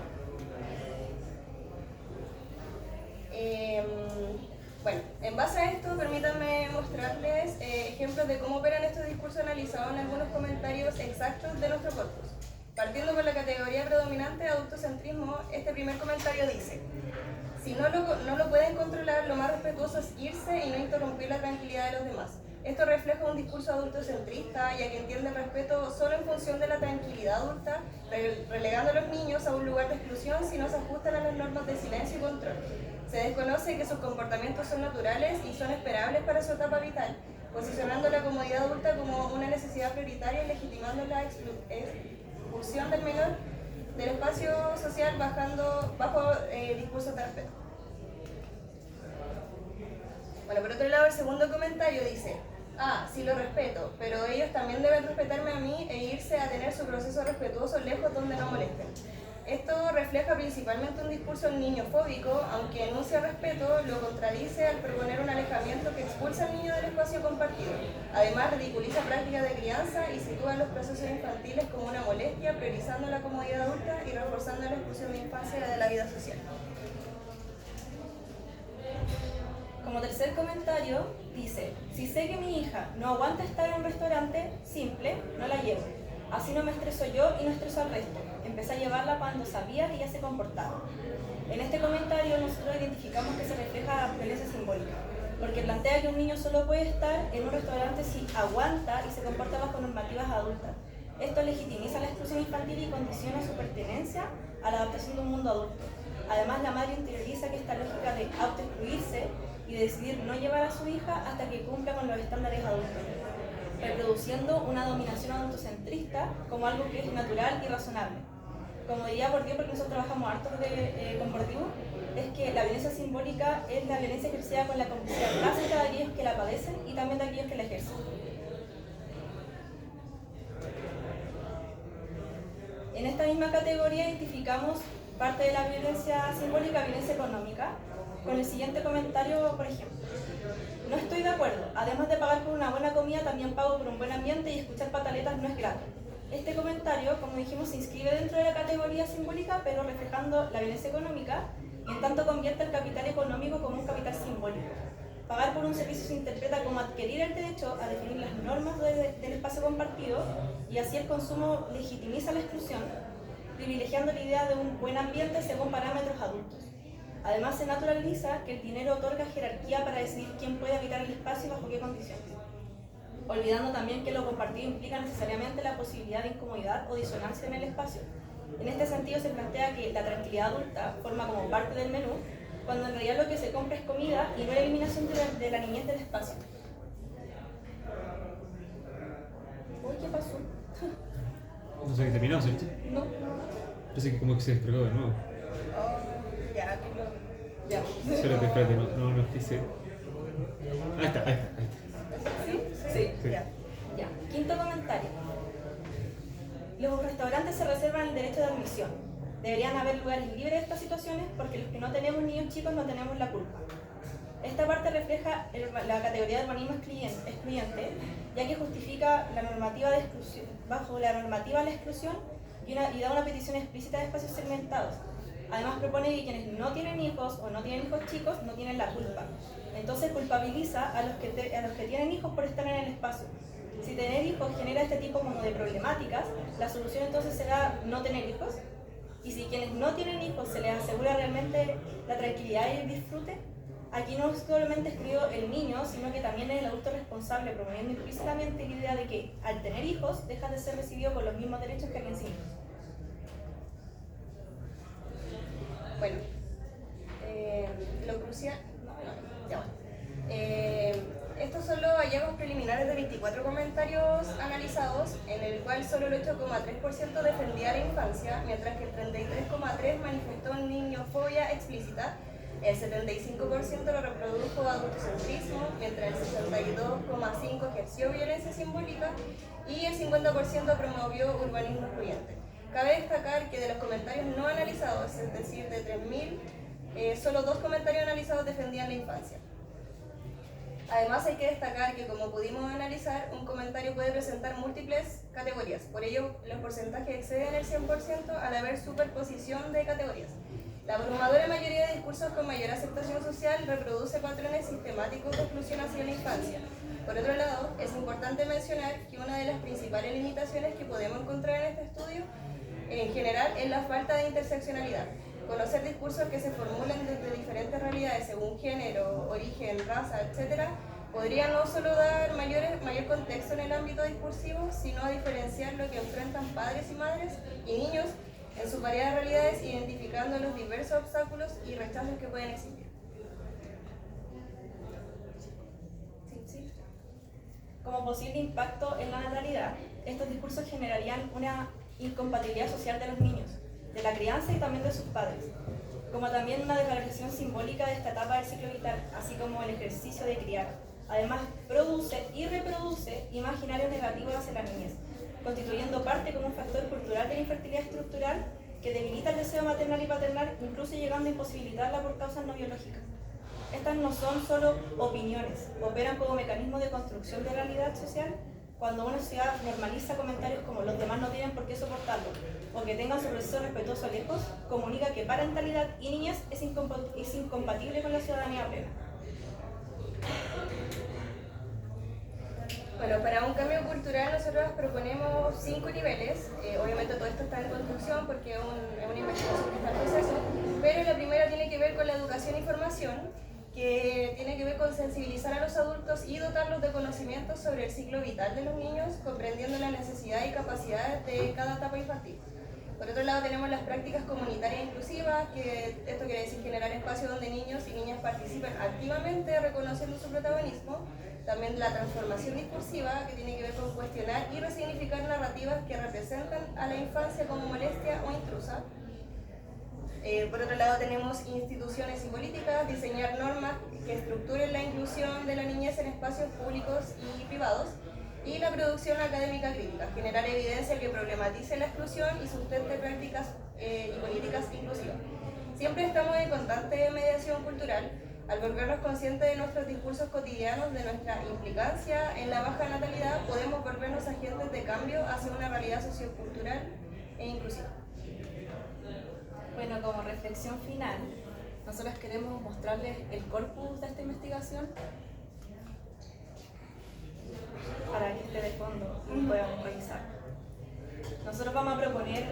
Bueno, en base a esto, permítanme mostrarles ejemplos de cómo operan estos discursos analizados en algunos comentarios exactos de nuestro corpus. Partiendo por la categoría predominante adultocentrismo, este primer comentario dice: si no lo pueden controlar, lo más respetuoso es irse y no interrumpir la tranquilidad de los demás. Esto refleja un discurso adultocentrista, ya que entiende el respeto solo en función de la tranquilidad adulta, relegando a los niños a un lugar de exclusión si no se ajustan a las normas de silencio y control. Se desconoce que sus comportamientos son naturales y son esperables para su etapa vital, posicionando la comodidad adulta como una necesidad prioritaria y legitimando la expulsión del menor del espacio social bajo discursos de respeto. Bueno, por otro lado, el segundo comentario dice: sí lo respeto, pero ellos también deben respetarme a mí e irse a tener su proceso respetuoso lejos donde no molesten. Esto refleja principalmente un discurso niñofóbico, aunque enuncia respeto, lo contradice al proponer un alejamiento que expulsa al niño del espacio compartido. Además, ridiculiza prácticas de crianza y sitúa los procesos infantiles como una molestia, priorizando la comodidad adulta y reforzando la exclusión de infancia de la vida social. Como tercer comentario, dice: si sé que mi hija no aguanta estar en un restaurante simple, no la llevo. Así no me estreso yo y no estreso al resto. Empecé a llevarla cuando sabía que ya se comportaba. En este comentario nosotros identificamos que se refleja violencia simbólica, porque plantea que un niño solo puede estar en un restaurante si aguanta y se comporta bajo normativas adultas. Esto legitimiza la exclusión infantil y condiciona su pertenencia a la adaptación de un mundo adulto. Además, la madre interioriza que esta lógica de autoexcluirse y decidir no llevar a su hija hasta que cumpla con los estándares adultos, reproduciendo una dominación adultocentrista como algo que es natural y razonable. Como diría Bourdieu, porque nosotros trabajamos harto con Bourdieu, es que la violencia simbólica es la violencia ejercida con la complicidad tácita de aquellos que la padecen y también de aquellos que la ejercen. En esta misma categoría identificamos parte de la violencia simbólica, violencia económica, con el siguiente comentario, por ejemplo. No estoy de acuerdo. Además de pagar por una buena comida, también pago por un buen ambiente y escuchar pataletas no es grato. Este comentario, como dijimos, se inscribe dentro de la categoría simbólica, pero reflejando la violencia económica, y en tanto convierte el capital económico como un capital simbólico. Pagar por un servicio se interpreta como adquirir el derecho a definir las normas del espacio compartido, y así el consumo legitimiza la exclusión, privilegiando la idea de un buen ambiente según parámetros adultos. Además, se naturaliza que el dinero otorga jerarquía para decidir quién puede habitar el espacio y bajo qué condiciones, olvidando también que lo compartido implica necesariamente la posibilidad de incomodidad o disonancia en el espacio. En este sentido, se plantea que la tranquilidad adulta forma como parte del menú, cuando en realidad lo que se compra es comida y no la eliminación de la niñez del espacio. Uy, ¿qué pasó? No sé qué terminó, ¿cierto? No. Parece que como que se despegó de nuevo. Ya. Espérate, no quise. Ahí está. Sí. Ya. Quinto comentario. Los restaurantes se reservan el derecho de admisión. Deberían haber lugares libres de estas situaciones porque los que no tenemos niños chicos no tenemos la culpa. Esta parte refleja la categoría de urbanismo excluyente, ya que justifica la normativa de exclusión, bajo la normativa de la exclusión y da una petición explícita de espacios segmentados. Además propone que quienes no tienen hijos o no tienen hijos chicos no tienen la culpa. Entonces culpabiliza a los que tienen hijos por estar en el espacio. Si tener hijos genera este tipo como de problemáticas, la solución entonces será no tener hijos. Y si quienes no tienen hijos se les asegura realmente la tranquilidad y el disfrute, aquí no solamente escribo el niño, sino que también es el adulto responsable, promoviendo implícitamente la idea de que al tener hijos dejas de ser recibido con los mismos derechos que alguien sin hijos. Bueno, lo crucial. Estos son los hallazgos preliminares de 24 comentarios analizados, en el cual solo el 8,3% defendía la infancia, mientras que el 33,3% manifestó niñofobia explícita, el 75% lo reprodujo adultocentrismo, mientras el 62,5% ejerció violencia simbólica y el 50% promovió urbanismo excluyente. Cabe destacar que de los comentarios no analizados, es decir, de 3.000, solo 2 comentarios analizados defendían la infancia. Además hay que destacar que, como pudimos analizar, un comentario puede presentar múltiples categorías, por ello los porcentajes exceden el 100% al haber superposición de categorías. La abrumadora mayoría de discursos con mayor aceptación social reproduce patrones sistemáticos de exclusión hacia la infancia. Por otro lado, es importante mencionar que una de las principales limitaciones que podemos encontrar en este estudio en general es la falta de interseccionalidad. Conocer discursos que se formulan desde diferentes realidades según género, origen, raza, etc., podría no solo dar mayor contexto en el ámbito discursivo, sino a diferenciar lo que enfrentan padres y madres y niños en sus variadas realidades, identificando los diversos obstáculos y rechazos que pueden existir. Sí. Como posible impacto en la natalidad, estos discursos generarían una incompatibilidad social de los niños, de la crianza y también de sus padres, como también una desvalorización simbólica de esta etapa del ciclo vital, así como el ejercicio de criar. Además, produce y reproduce imaginarios negativos hacia la niñez, constituyendo parte como un factor cultural de la infertilidad estructural que debilita el deseo maternal y paternal, incluso llegando a imposibilitarla por causas no biológicas. Estas no son solo opiniones, operan como mecanismos de construcción de realidad social. Cuando una sociedad normaliza comentarios como los demás no tienen por qué soportarlo, o que tengan su proceso respetuoso lejos, comunica que parentalidad y niñez es incompatible con la ciudadanía plena. Bueno, para un cambio cultural nosotros proponemos 5 niveles. Obviamente todo esto está en construcción porque es una investigación que está en proceso, pero la primera tiene que ver con la educación y formación, que tiene que ver con sensibilizar a los adultos y dotarlos de conocimientos sobre el ciclo vital de los niños, comprendiendo la necesidad y capacidades de cada etapa infantil. Por Por otro lado tenemos las prácticas comunitarias inclusivas, que esto quiere decir generar espacios donde niños y niñas participen activamente reconociendo su protagonismo. También la transformación discursiva, que tiene que ver con cuestionar y resignificar narrativas que representan a la infancia como molestia o intrusa. Por otro lado tenemos instituciones y políticas, diseñar normas que estructuren la inclusión de la niñez en espacios públicos y privados. Y la producción académica crítica, generar evidencia que problematice la exclusión y sustente prácticas y políticas inclusivas. Siempre estamos en constante mediación cultural, al volvernos conscientes de nuestros discursos cotidianos, de nuestra implicancia en la baja natalidad, podemos volvernos agentes de cambio hacia una realidad sociocultural e inclusiva. Bueno, como reflexión final, nosotros queremos mostrarles el corpus de esta investigación para que esté de fondo y podamos revisar. Nosotros vamos a proponer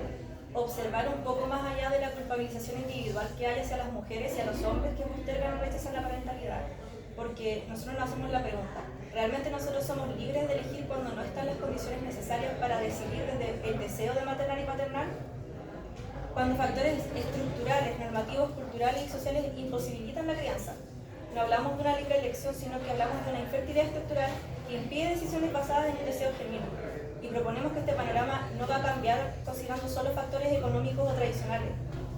observar un poco más allá de la culpabilización individual que hay hacia las mujeres y a los hombres que postergan o rechazan la parentalidad, porque nosotros nos hacemos la pregunta, ¿realmente nosotros somos libres de elegir cuando no están las condiciones necesarias para decidir desde el deseo de maternar y paternar? Cuando factores estructurales, normativos, culturales y sociales imposibilitan la crianza. No hablamos de una libre elección, sino que hablamos de una infertilidad estructural que impide decisiones basadas en un deseo genuino. Y proponemos que este panorama no va a cambiar considerando solo factores económicos o tradicionales.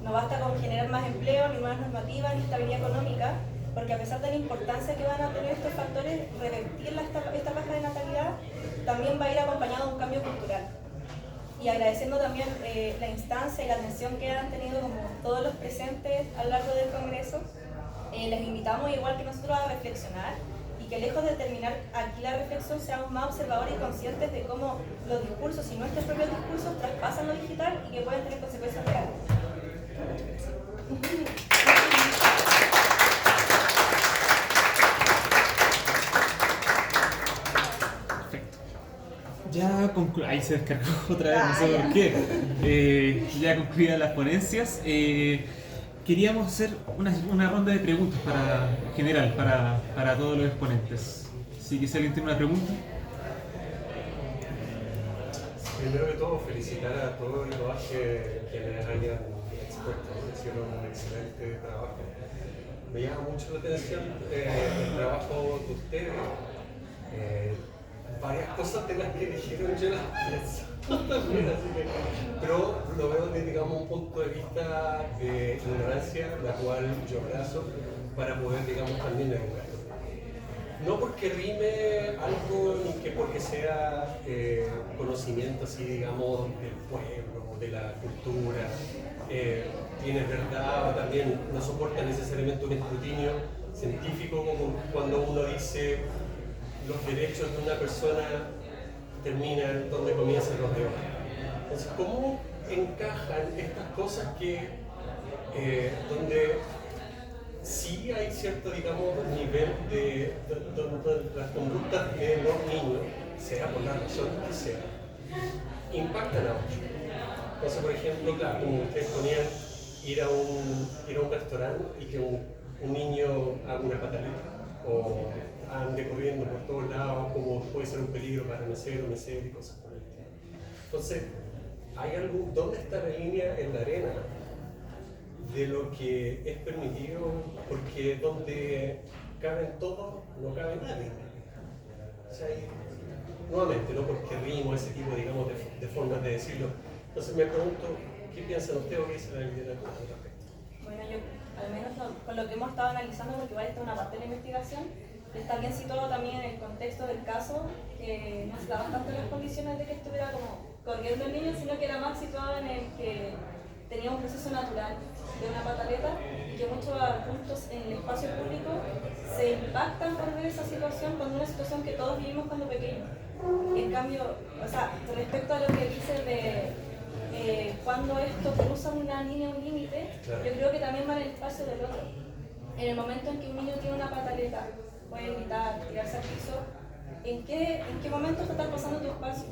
No basta con generar más empleo, ni nuevas normativas, ni estabilidad económica, porque a pesar de la importancia que van a tener estos factores, revertir esta baja de natalidad también va a ir acompañado de un cambio cultural. Y agradeciendo también la instancia y la atención que han tenido como todos los presentes a lo largo del Congreso, les invitamos igual que nosotros a reflexionar y que lejos de terminar aquí la reflexión seamos más observadores y conscientes de cómo los discursos y nuestros propios discursos traspasan lo digital y que pueden tener consecuencias reales. Ya ahí se descargó otra vez, no sé por qué. Ya concluidas las ponencias, queríamos hacer una ronda de preguntas en general para todos los exponentes. Si alguien tiene una pregunta. Primero que todo, felicitar a todos y todas que me hayan expuesto, hicieron un excelente trabajo. Me llama mucho la atención el trabajo de ustedes. Varias cosas de las que dijeron yo las pienso también, así que, pero lo veo desde, digamos, un punto de vista de ignorancia, la cual yo abrazo para poder, digamos, también educar. No porque rime algo ni que porque sea conocimiento así, digamos, del pueblo, de la cultura, tiene verdad o también no soporta necesariamente un escrutinio científico como cuando uno dice los derechos de una persona terminan donde comienzan los de otra. Entonces, ¿cómo encajan estas cosas que donde sí hay cierto, digamos, nivel de las conductas de los niños, sea por la razón que sea, impactan a otros? Entonces, por ejemplo, claro, como ustedes ponían, ir a un restaurante y que un niño haga una pataleta o ande corriendo por todos lados, como puede ser un peligro para mesero y cosas por el estilo. Entonces, ¿dónde está la línea en la arena de lo que es permitido? Porque donde caben todos, no cabe nadie. O sea, nuevamente, no porque rimo ese tipo, digamos, de formas de decirlo. Entonces me pregunto, ¿qué piensan ustedes o qué dice la literatura al respecto? Bueno, yo, al menos con lo que hemos estado analizando, porque igual está una parte de la investigación, está bien situado también en el contexto del caso, que no se daban tanto las condiciones de que estuviera como corriendo el niño, sino que era más situado en el que tenía un proceso natural de una pataleta y que muchos adultos en el espacio público se impactan por ver esa situación cuando una situación que todos vivimos cuando pequeños. En cambio, o sea, respecto a lo que dice de cuando esto cruza una línea, un límite, yo creo que también va en el espacio del otro. En el momento en que un niño tiene una pataleta, puede gritar, tirarse al piso, ¿en qué momento está traspasando tu espacio?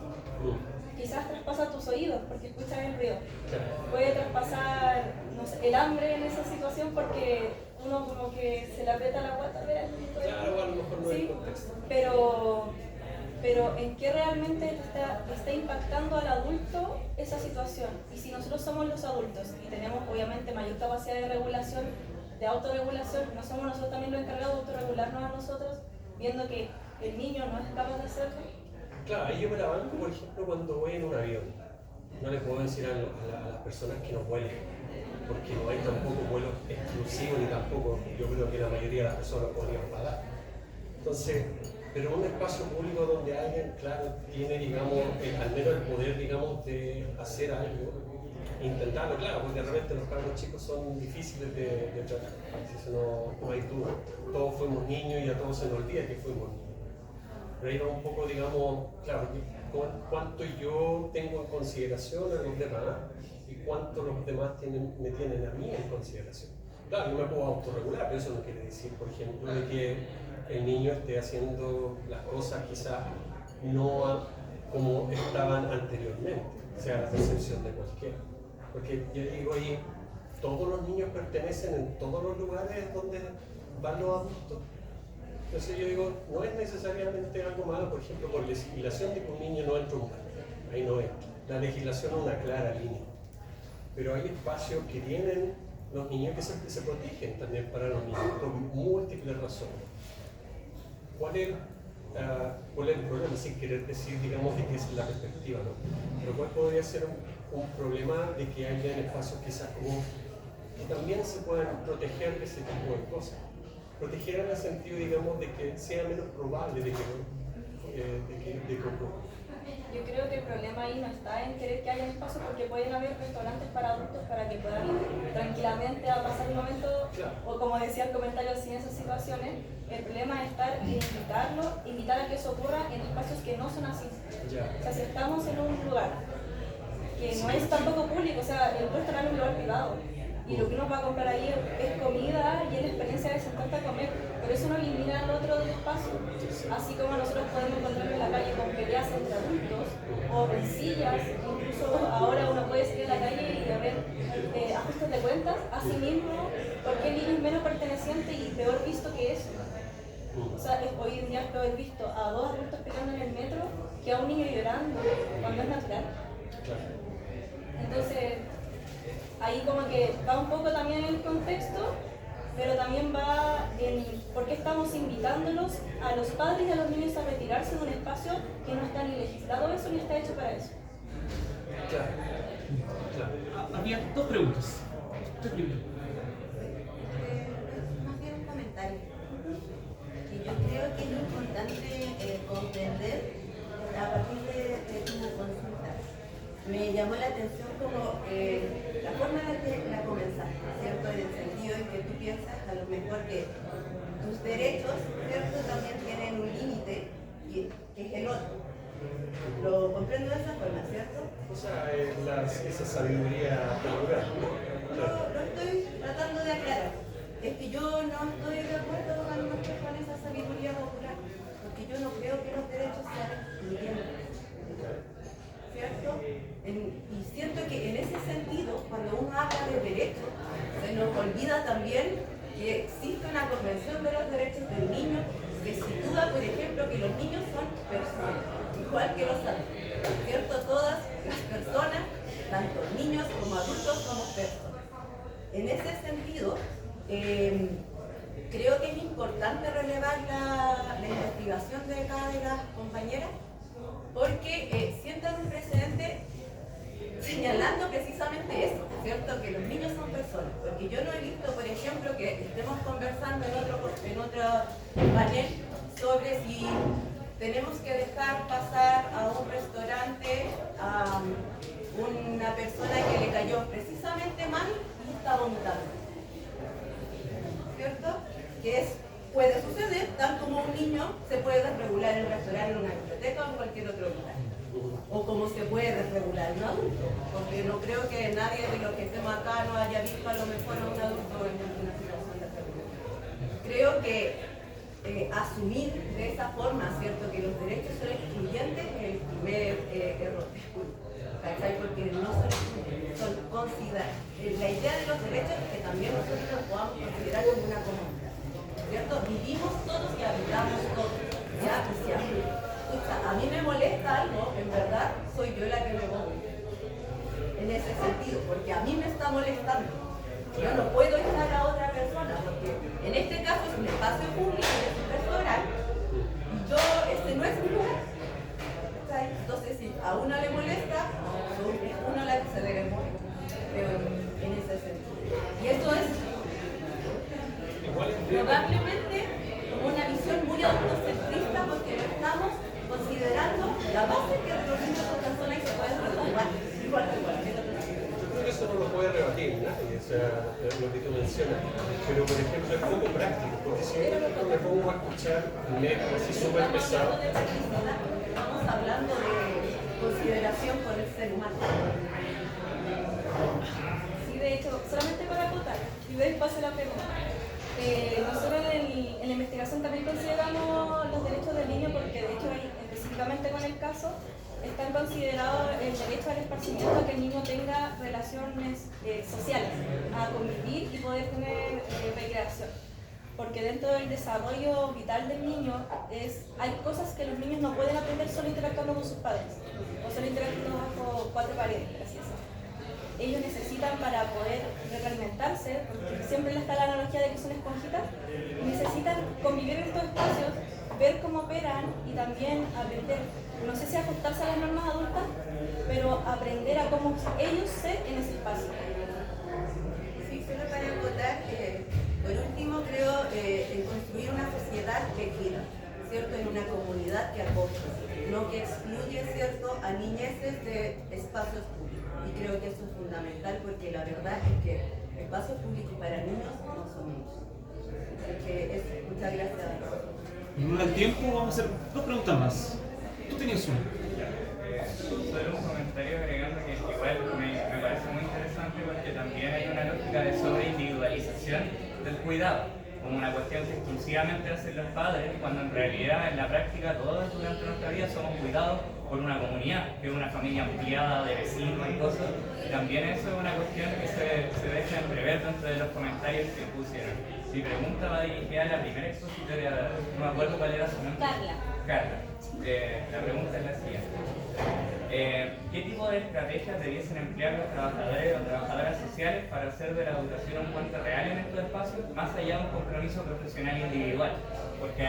Quizás traspasa tus oídos porque escuchas el ruido. Puede traspasar, no sé, el hambre en esa situación porque uno como que se le aprieta la guata realmente. Claro, a lo mejor no sí, es el contexto. Pero pero ¿en qué realmente está impactando al adulto esa situación? Y si nosotros somos los adultos y tenemos obviamente mayor capacidad de regulación, de autorregulación, ¿no somos nosotros también los encargados de autorregularnos a nosotros, viendo que el niño no es capaz de hacerlo? Claro, ahí yo me la banco, por ejemplo, cuando voy en un avión. No le puedo decir a las personas que no vuelen, porque no hay tampoco vuelos exclusivos ni tampoco, yo creo que la mayoría de las personas podrían pagar. Entonces, pero un espacio público donde alguien, claro, tiene, digamos, al menos el poder, digamos, de hacer algo, intentarlo, claro, porque de repente los cabros chicos son difíciles de tratar, eso no hay duda. Todos fuimos niños y a todos se nos olvida que fuimos niños. Pero ahí va un poco, digamos, claro, cuánto yo tengo en consideración a los demás y cuánto los demás me tienen a mí en consideración. Claro, yo me puedo autorregular, pero eso no quiere decir, por ejemplo, de que el niño esté haciendo las cosas quizás no como estaban anteriormente, sea la percepción de cualquiera. Porque yo digo ahí, todos los niños pertenecen en todos los lugares donde van los adultos. Entonces yo digo, no es necesariamente algo malo, por ejemplo, por legislación de que un niño no entra a un baño. Ahí no entra. La legislación es una clara línea. Pero hay espacios que tienen los niños que se protegen también para los niños, por múltiples razones. ¿Cuál es el problema? Sin querer decir, digamos, de qué es la perspectiva, ¿no? Pero ¿cuál podría ser un problema de que haya espacios quizás como que también se puedan proteger de ese tipo de cosas? Proteger en el sentido, digamos, de que sea menos probable de que ocurra. Yo creo que el problema ahí no está en querer que haya espacios, porque pueden haber restaurantes para adultos para que puedan ir tranquilamente a pasar un momento, o como decía el comentario, sin esas situaciones. El problema es estar en invitar a que eso ocurra en espacios que no son así. O sea, si estamos en un lugar que no es tampoco público, o sea, el restaurante es un lugar privado, y lo que uno va a comprar ahí es comida y es la experiencia de sentarte a comer, pero eso no elimina el otro del espacio. Así como nosotros podemos encontrar en la calle con peleas entre adultos o rencillas, incluso ahora uno puede salir a la calle y ver ajustes de cuentas, así mismo, porque el niño es menos perteneciente y peor visto que eso. O sea, hoy en día es peor visto a dos adultos peleando en el metro que a un niño llorando cuando es natural. Entonces, ahí como que va un poco también el contexto, pero también va en por qué estamos invitándolos a los padres y a los niños a retirarse de un espacio que no está ni legislado eso ni está hecho para eso. Claro. Había dos preguntas. Más bien un comentario. Que yo creo que es importante comprender a partir de tu consulta. Me llamó la atención como la forma en la que la comenzaste, ¿cierto? En el sentido en que tú piensas a lo mejor que tus derechos, ¿cierto? También tienen un límite, que es el otro. Lo comprendo de esa forma, ¿cierto? O sea, esa sabiduría natural. Lo estoy tratando de aclarar. Es que yo no estoy de acuerdo a lo mejor con esa sabiduría popular, porque yo no creo que los derechos sean excluyentes. ¿Cierto? Y siento que en ese sentido, cuando uno habla de derechos, se nos olvida también que existe una convención de los derechos del niño que sitúa, por ejemplo, que los niños son personas, igual que los adultos. ¿Cierto? Todas las personas, tanto niños como adultos, somos personas. En ese sentido, creo que es importante relevar la investigación de cada de las compañeras, porque sientan un precedente señalando precisamente eso, ¿cierto? Que los niños son personas. Porque yo no he visto, por ejemplo, que estemos conversando en otro panel sobre si tenemos que dejar pasar a un restaurante a una persona que le cayó precisamente mal y está vomitando, ¿cierto? Que puede suceder, tal como un niño se puede desregular en un restaurante, en una biblioteca o en cualquier otro lugar. O como se puede desregular un adulto, porque no creo que nadie de los que estemos acá no haya visto a lo mejor a un adulto en una situación de desregulación. Creo que asumir de esa forma, ¿cierto?, que los derechos son excluyentes es el primer error. ¿Cachai? Porque no son excluyentes, son considerados. La idea de los derechos es que también nosotros los podamos considerar como una comunidad, ¿cierto? Vivimos todos y habitamos todos. Ya, escucha, a mí pasa algo, en verdad, soy yo la que me voy. En ese sentido, porque a mí me está molestando. Yo no puedo echar a otra persona, porque en este caso es un espacio público, es un restaurante, y yo, este no es mi lugar. Entonces, si a una le molesta, es una la que se debe morir. Pero en ese sentido. Y esto es probablemente una visión muy autocentrista, porque no estamos considerando la base que de los niños son personas que se pueden retomar igual que cualquier otra. Creo que eso no lo puede rebatir nadie, o sea, lo que tú mencionas. Pero, por ejemplo, es poco práctico, porque si yo me pongo a escuchar un eco así súper pesado. Estamos hablando de consideración por el ser humano. Sí, de hecho, solamente para acotar, y de ahí paso la pregunta. Nosotros en la investigación también consideramos los derechos del niño porque, de hecho, específicamente con el caso, están considerados el derecho al esparcimiento, a que el niño tenga relaciones sociales, a convivir y poder tener recreación. Porque dentro del desarrollo vital del niño hay cosas que los niños no pueden aprender solo interactuando con sus padres o solo interactuando bajo cuatro paredes, así es. Ellos necesitan, para poder retroalimentarse, porque siempre está la analogía de que son esponjitas, necesitan convivir en estos espacios, ver cómo operan y también aprender, no sé si ajustarse a las normas adultas, pero aprender a cómo ellos ser en ese espacio. Sí, solo para acotar, por último creo en construir una sociedad que quiera, ¿cierto? En una comunidad que acoge, no que excluye, ¿cierto?, a niñeces de espacios públicos. Y creo que eso es fundamental porque la verdad es que espacios públicos para niños no son muchos. Así que eso, muchas gracias. En un tiempo vamos a hacer dos preguntas más. Tú tenías una. Solo un comentario agregando que igual me parece muy interesante porque también hay una lógica de sobreindividualización del cuidado, como una cuestión que exclusivamente hacen los padres, cuando en realidad en la práctica todos durante nuestra vida somos cuidados por una comunidad, que es una familia ampliada de vecinos y cosas. También eso es una cuestión que se deja entrever dentro de los comentarios que pusieron. Mi pregunta va dirigida a la primera expositoria, no me acuerdo cuál era su nombre. Carla. La pregunta es la siguiente. ¿Qué tipo de estrategias debiesen emplear los trabajadores o trabajadoras sociales para hacer de la educación un puente real en estos espacios, más allá de un compromiso profesional individual? Porque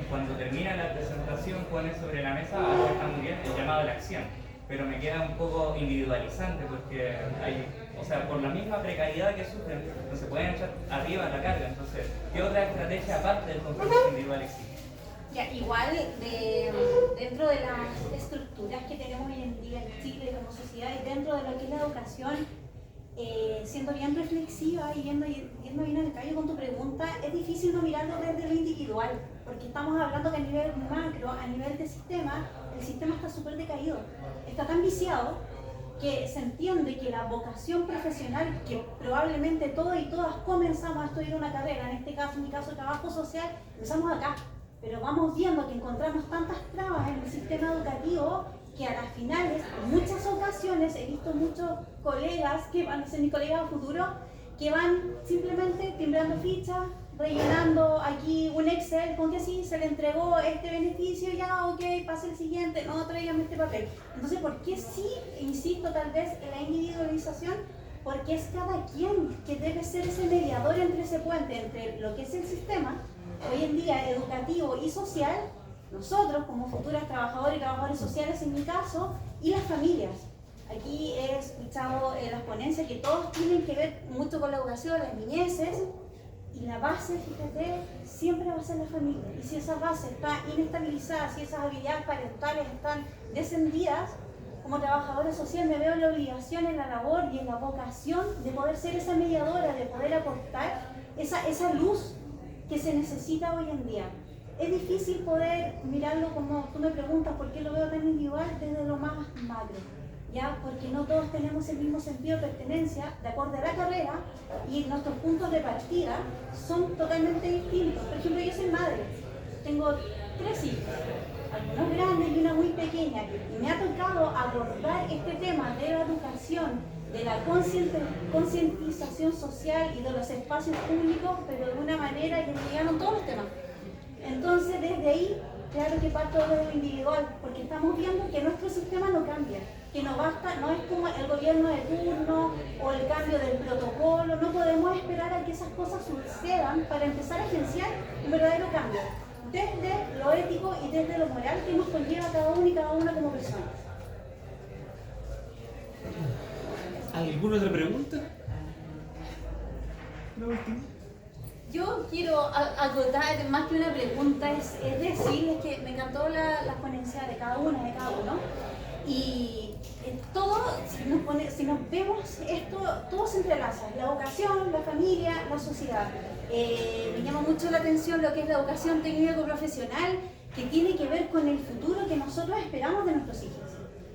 cuando termina la presentación pone sobre la mesa, algo está muy bien, el llamado a la acción, pero me queda un poco individualizante porque hay, o sea, por la misma precariedad que sufren, no se pueden echar arriba la carga. Entonces, ¿qué otra estrategia aparte del compromiso individual existe? Ya, igual dentro de las estructuras que tenemos hoy en día en Chile como sociedad y dentro de lo que es la educación, siendo bien reflexiva y yendo bien al detalle con tu pregunta, es difícil no mirarlo desde lo individual, porque estamos hablando que a nivel macro, a nivel de sistema, el sistema está súper decaído, está tan viciado que se entiende que la vocación profesional que probablemente todos y todas comenzamos a estudiar una carrera, en este caso, en mi caso, trabajo social, empezamos acá. Pero vamos viendo que encontramos tantas trabas en el sistema educativo que a las finales, en muchas ocasiones, he visto muchos colegas que van a ser mis colegas a futuro, que van simplemente timbrando fichas, rellenando aquí un Excel con que sí, se le entregó este beneficio, ya, ok, pase el siguiente, no, tráigame este papel. Entonces, ¿por qué sí, insisto tal vez en la individualización? Porque es cada quien que debe ser ese mediador entre ese puente, entre lo que es el sistema, hoy en día educativo y social, nosotros como futuras trabajadoras y trabajadores sociales en mi caso, y las familias. Aquí he escuchado en las ponencias que todos tienen que ver mucho con la educación, las niñeces, y la base, fíjate, siempre va a ser la familia. Y si esa base está inestabilizada, si esas habilidades parentales están descendidas, como trabajadora social me veo en la obligación, en la labor y en la vocación de poder ser esa mediadora, de poder aportar esa luz que se necesita hoy en día. Es difícil poder mirarlo como tú me preguntas, ¿por qué lo veo tan individual? Desde lo más macro, ¿ya? Porque no todos tenemos el mismo sentido de pertenencia de acuerdo a la carrera y nuestros puntos de partida son totalmente distintos. Por ejemplo, yo soy madre, tengo 3 hijos, algunos grandes y una muy pequeña, y me ha tocado abordar este tema de la educación, de la concientización social y de los espacios públicos, pero de una manera que me llegaron todos los temas. Entonces, desde ahí claro que parto de lo individual, porque estamos viendo que nuestro sistema no cambia, que no basta, no es como el gobierno de turno o el cambio del protocolo, no podemos esperar a que esas cosas sucedan para empezar a agenciar un verdadero cambio, desde lo ético y desde lo moral que nos conlleva cada uno y cada una como personas. ¿Alguna otra pregunta? ¿Una última? Yo quiero acotar más que una pregunta, es decirles que me encantó la ponencia de cada una, de cada uno. Y todo, si nos vemos esto, todo se entrelaza. La educación, la familia, la sociedad. Me llama mucho la atención lo que es la educación técnico-profesional, que tiene que ver con el futuro que nosotros esperamos de nuestros hijos.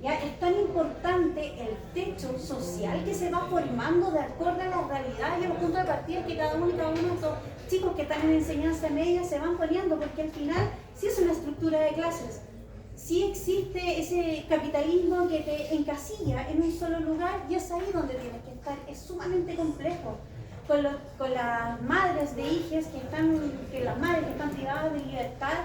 ¿Ya? Es tan importante el techo social que se va formando de acuerdo a la realidad y a los puntos de partida que cada uno y cada uno de estos chicos que están en enseñanza media se van poniendo, porque al final sí es una estructura de clases. Sí existe ese capitalismo que te encasilla en un solo lugar y es ahí donde tienes que estar. Es sumamente complejo. Con las madres de hijas las madres que están privadas de libertad,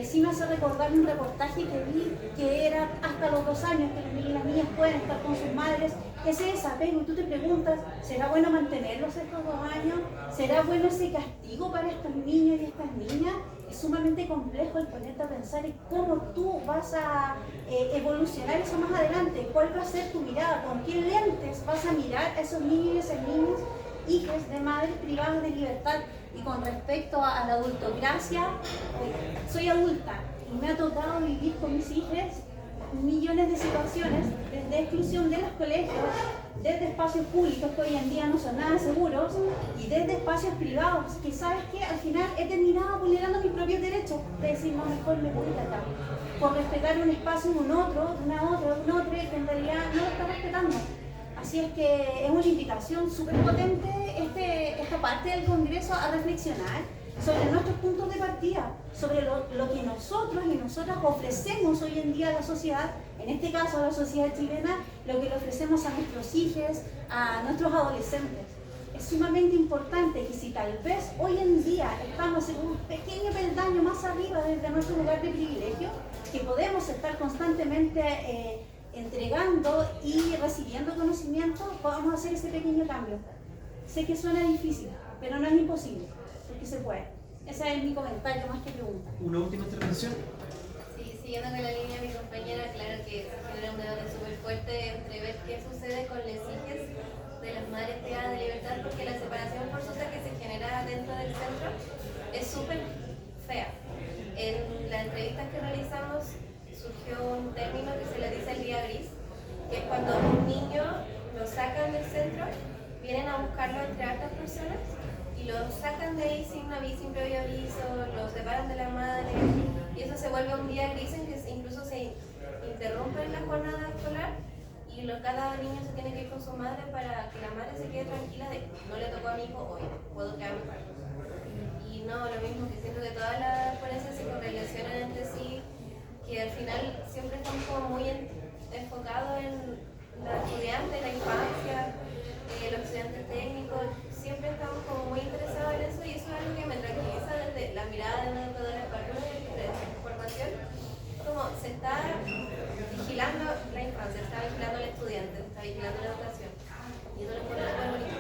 sí me hace recordar un reportaje que vi que era hasta los 2 años que los niños y las niñas pueden estar con sus madres. Ese desapego, y tú te preguntas, ¿será bueno mantenerlos estos 2 años? ¿Será bueno ese castigo para estos niños y estas niñas? Es sumamente complejo el ponerte a pensar en cómo tú vas a evolucionar eso más adelante, cuál va a ser tu mirada, con qué lentes vas a mirar a esos niños y esas niñas, hijas de madres privadas de libertad. Y con respecto a la adultocracia, soy adulta y me ha tocado vivir con mis hijas millones de situaciones, desde exclusión de los colegios, desde espacios públicos que hoy en día no son nada seguros, y desde espacios privados, que sabes que al final he terminado vulnerando mis propios derechos, de decir, no, mejor me voy de acá, por respetar un espacio de un otro, de una otra, de un otro, que en realidad no lo está respetando. Así es que es una invitación súper potente esta parte del Congreso a reflexionar sobre nuestros puntos de partida, sobre lo que nosotros y nosotras ofrecemos hoy en día a la sociedad, en este caso a la sociedad chilena, lo que le ofrecemos a nuestros hijos, a nuestros adolescentes. Es sumamente importante que si tal vez hoy en día estamos en un pequeño peldaño más arriba desde nuestro lugar de privilegio, que podemos estar constantemente entregando y recibiendo conocimiento, podamos hacer ese pequeño cambio. Sé que suena difícil, pero no es imposible, porque se puede. Ese es mi comentario, más que pregunta. ¿Una última intervención? Sí, siguiendo con la línea de mi compañera, claro que se genera un debate súper fuerte entre ver qué sucede con las hijas de las madres privadas de libertad, porque la separación forzosa que se genera dentro del centro es súper fea. En las entrevistas que realizamos surgió un término que se le dice el día gris, que es cuando un niño lo sacan del centro, vienen a buscarlo entre altas personas y lo sacan de ahí sin previo aviso, lo separan de la madre, y eso se vuelve un día gris en que incluso se interrumpe la jornada escolar y cada niño se tiene que ir con su madre para que la madre se quede tranquila de no le tocó a mi hijo hoy, puedo quedarme para. Y no, lo mismo que siento que todas las ponencias se correlacionan entre sí, que al final siempre estamos como muy enfocados en la estudiante, la infancia, los estudiantes técnicos, siempre estamos como muy interesados en eso, y eso es algo que me tranquiliza desde la mirada de una educadora para de formación, como se está vigilando la infancia, se está vigilando al estudiante, se está vigilando la educación, y eso lo pone súper bonito.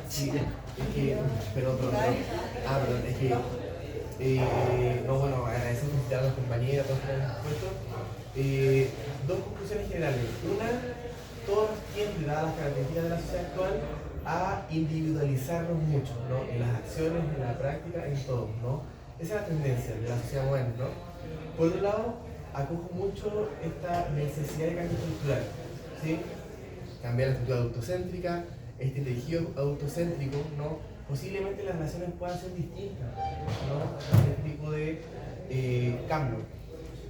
Sí, es que, perdón, es que no, bueno, agradecemos a los compañeros, a todos los que han expuesto. Dos conclusiones generales. Una, todos tienden, dadas las características de la sociedad actual, a individualizarnos mucho, ¿no? En las acciones, en la práctica, en todo, ¿no? Esa es la tendencia de la sociedad moderna, ¿no? Por otro lado, acojo mucho esta necesidad de cambio cultural, ¿sí? Cambiar la estructura adultocéntrica, este tejido adultocéntrico, ¿no? Posiblemente las relaciones puedan ser distintas, ¿no? Este tipo de cambio.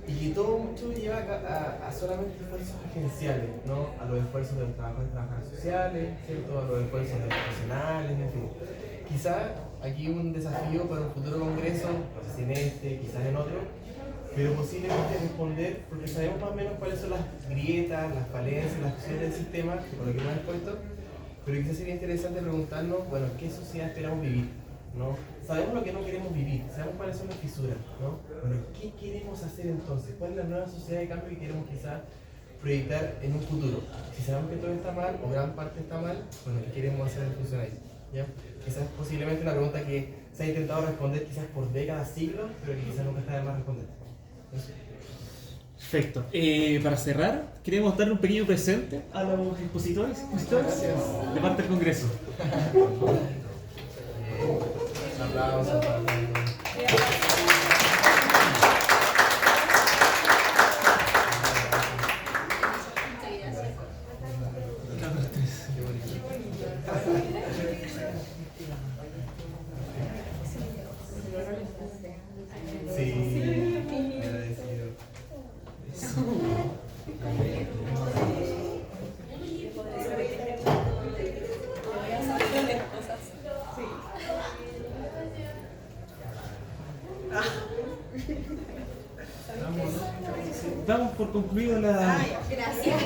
Y que todo mucho lleva a solamente esfuerzos agenciales, ¿no? A los esfuerzos de los trabajadores y trabajadoras sociales, ¿cierto? A los esfuerzos de los profesionales, en fin. Quizá aquí un desafío para un futuro congreso, no sé si en este, quizás en otro, pero posiblemente responder, porque sabemos más o menos cuáles son las grietas, las falencias, las cuestiones del sistema, por lo que hemos expuesto, pero quizás sería interesante preguntarnos, bueno, ¿qué sociedad esperamos vivir? ¿No? sabemos lo que no queremos vivir, sabemos cuáles son las fisuras, ¿no? Bueno, ¿qué queremos hacer entonces? ¿Cuál es la nueva sociedad de cambio que queremos quizás proyectar en un futuro? Si sabemos que todo está mal o gran parte está mal, bueno, ¿qué queremos hacer en función ahí? ¿Ya? Quizás posiblemente una pregunta que se ha intentado responder quizás por décadas, siglos, pero que quizás nunca está de más responder. Eso. Perfecto. Para cerrar, queremos darle un pequeño presente a los expositores Gracias. de parte del Congreso. Aplausos para todos. Sí, agradecido. Damos por concluido la... Gracias.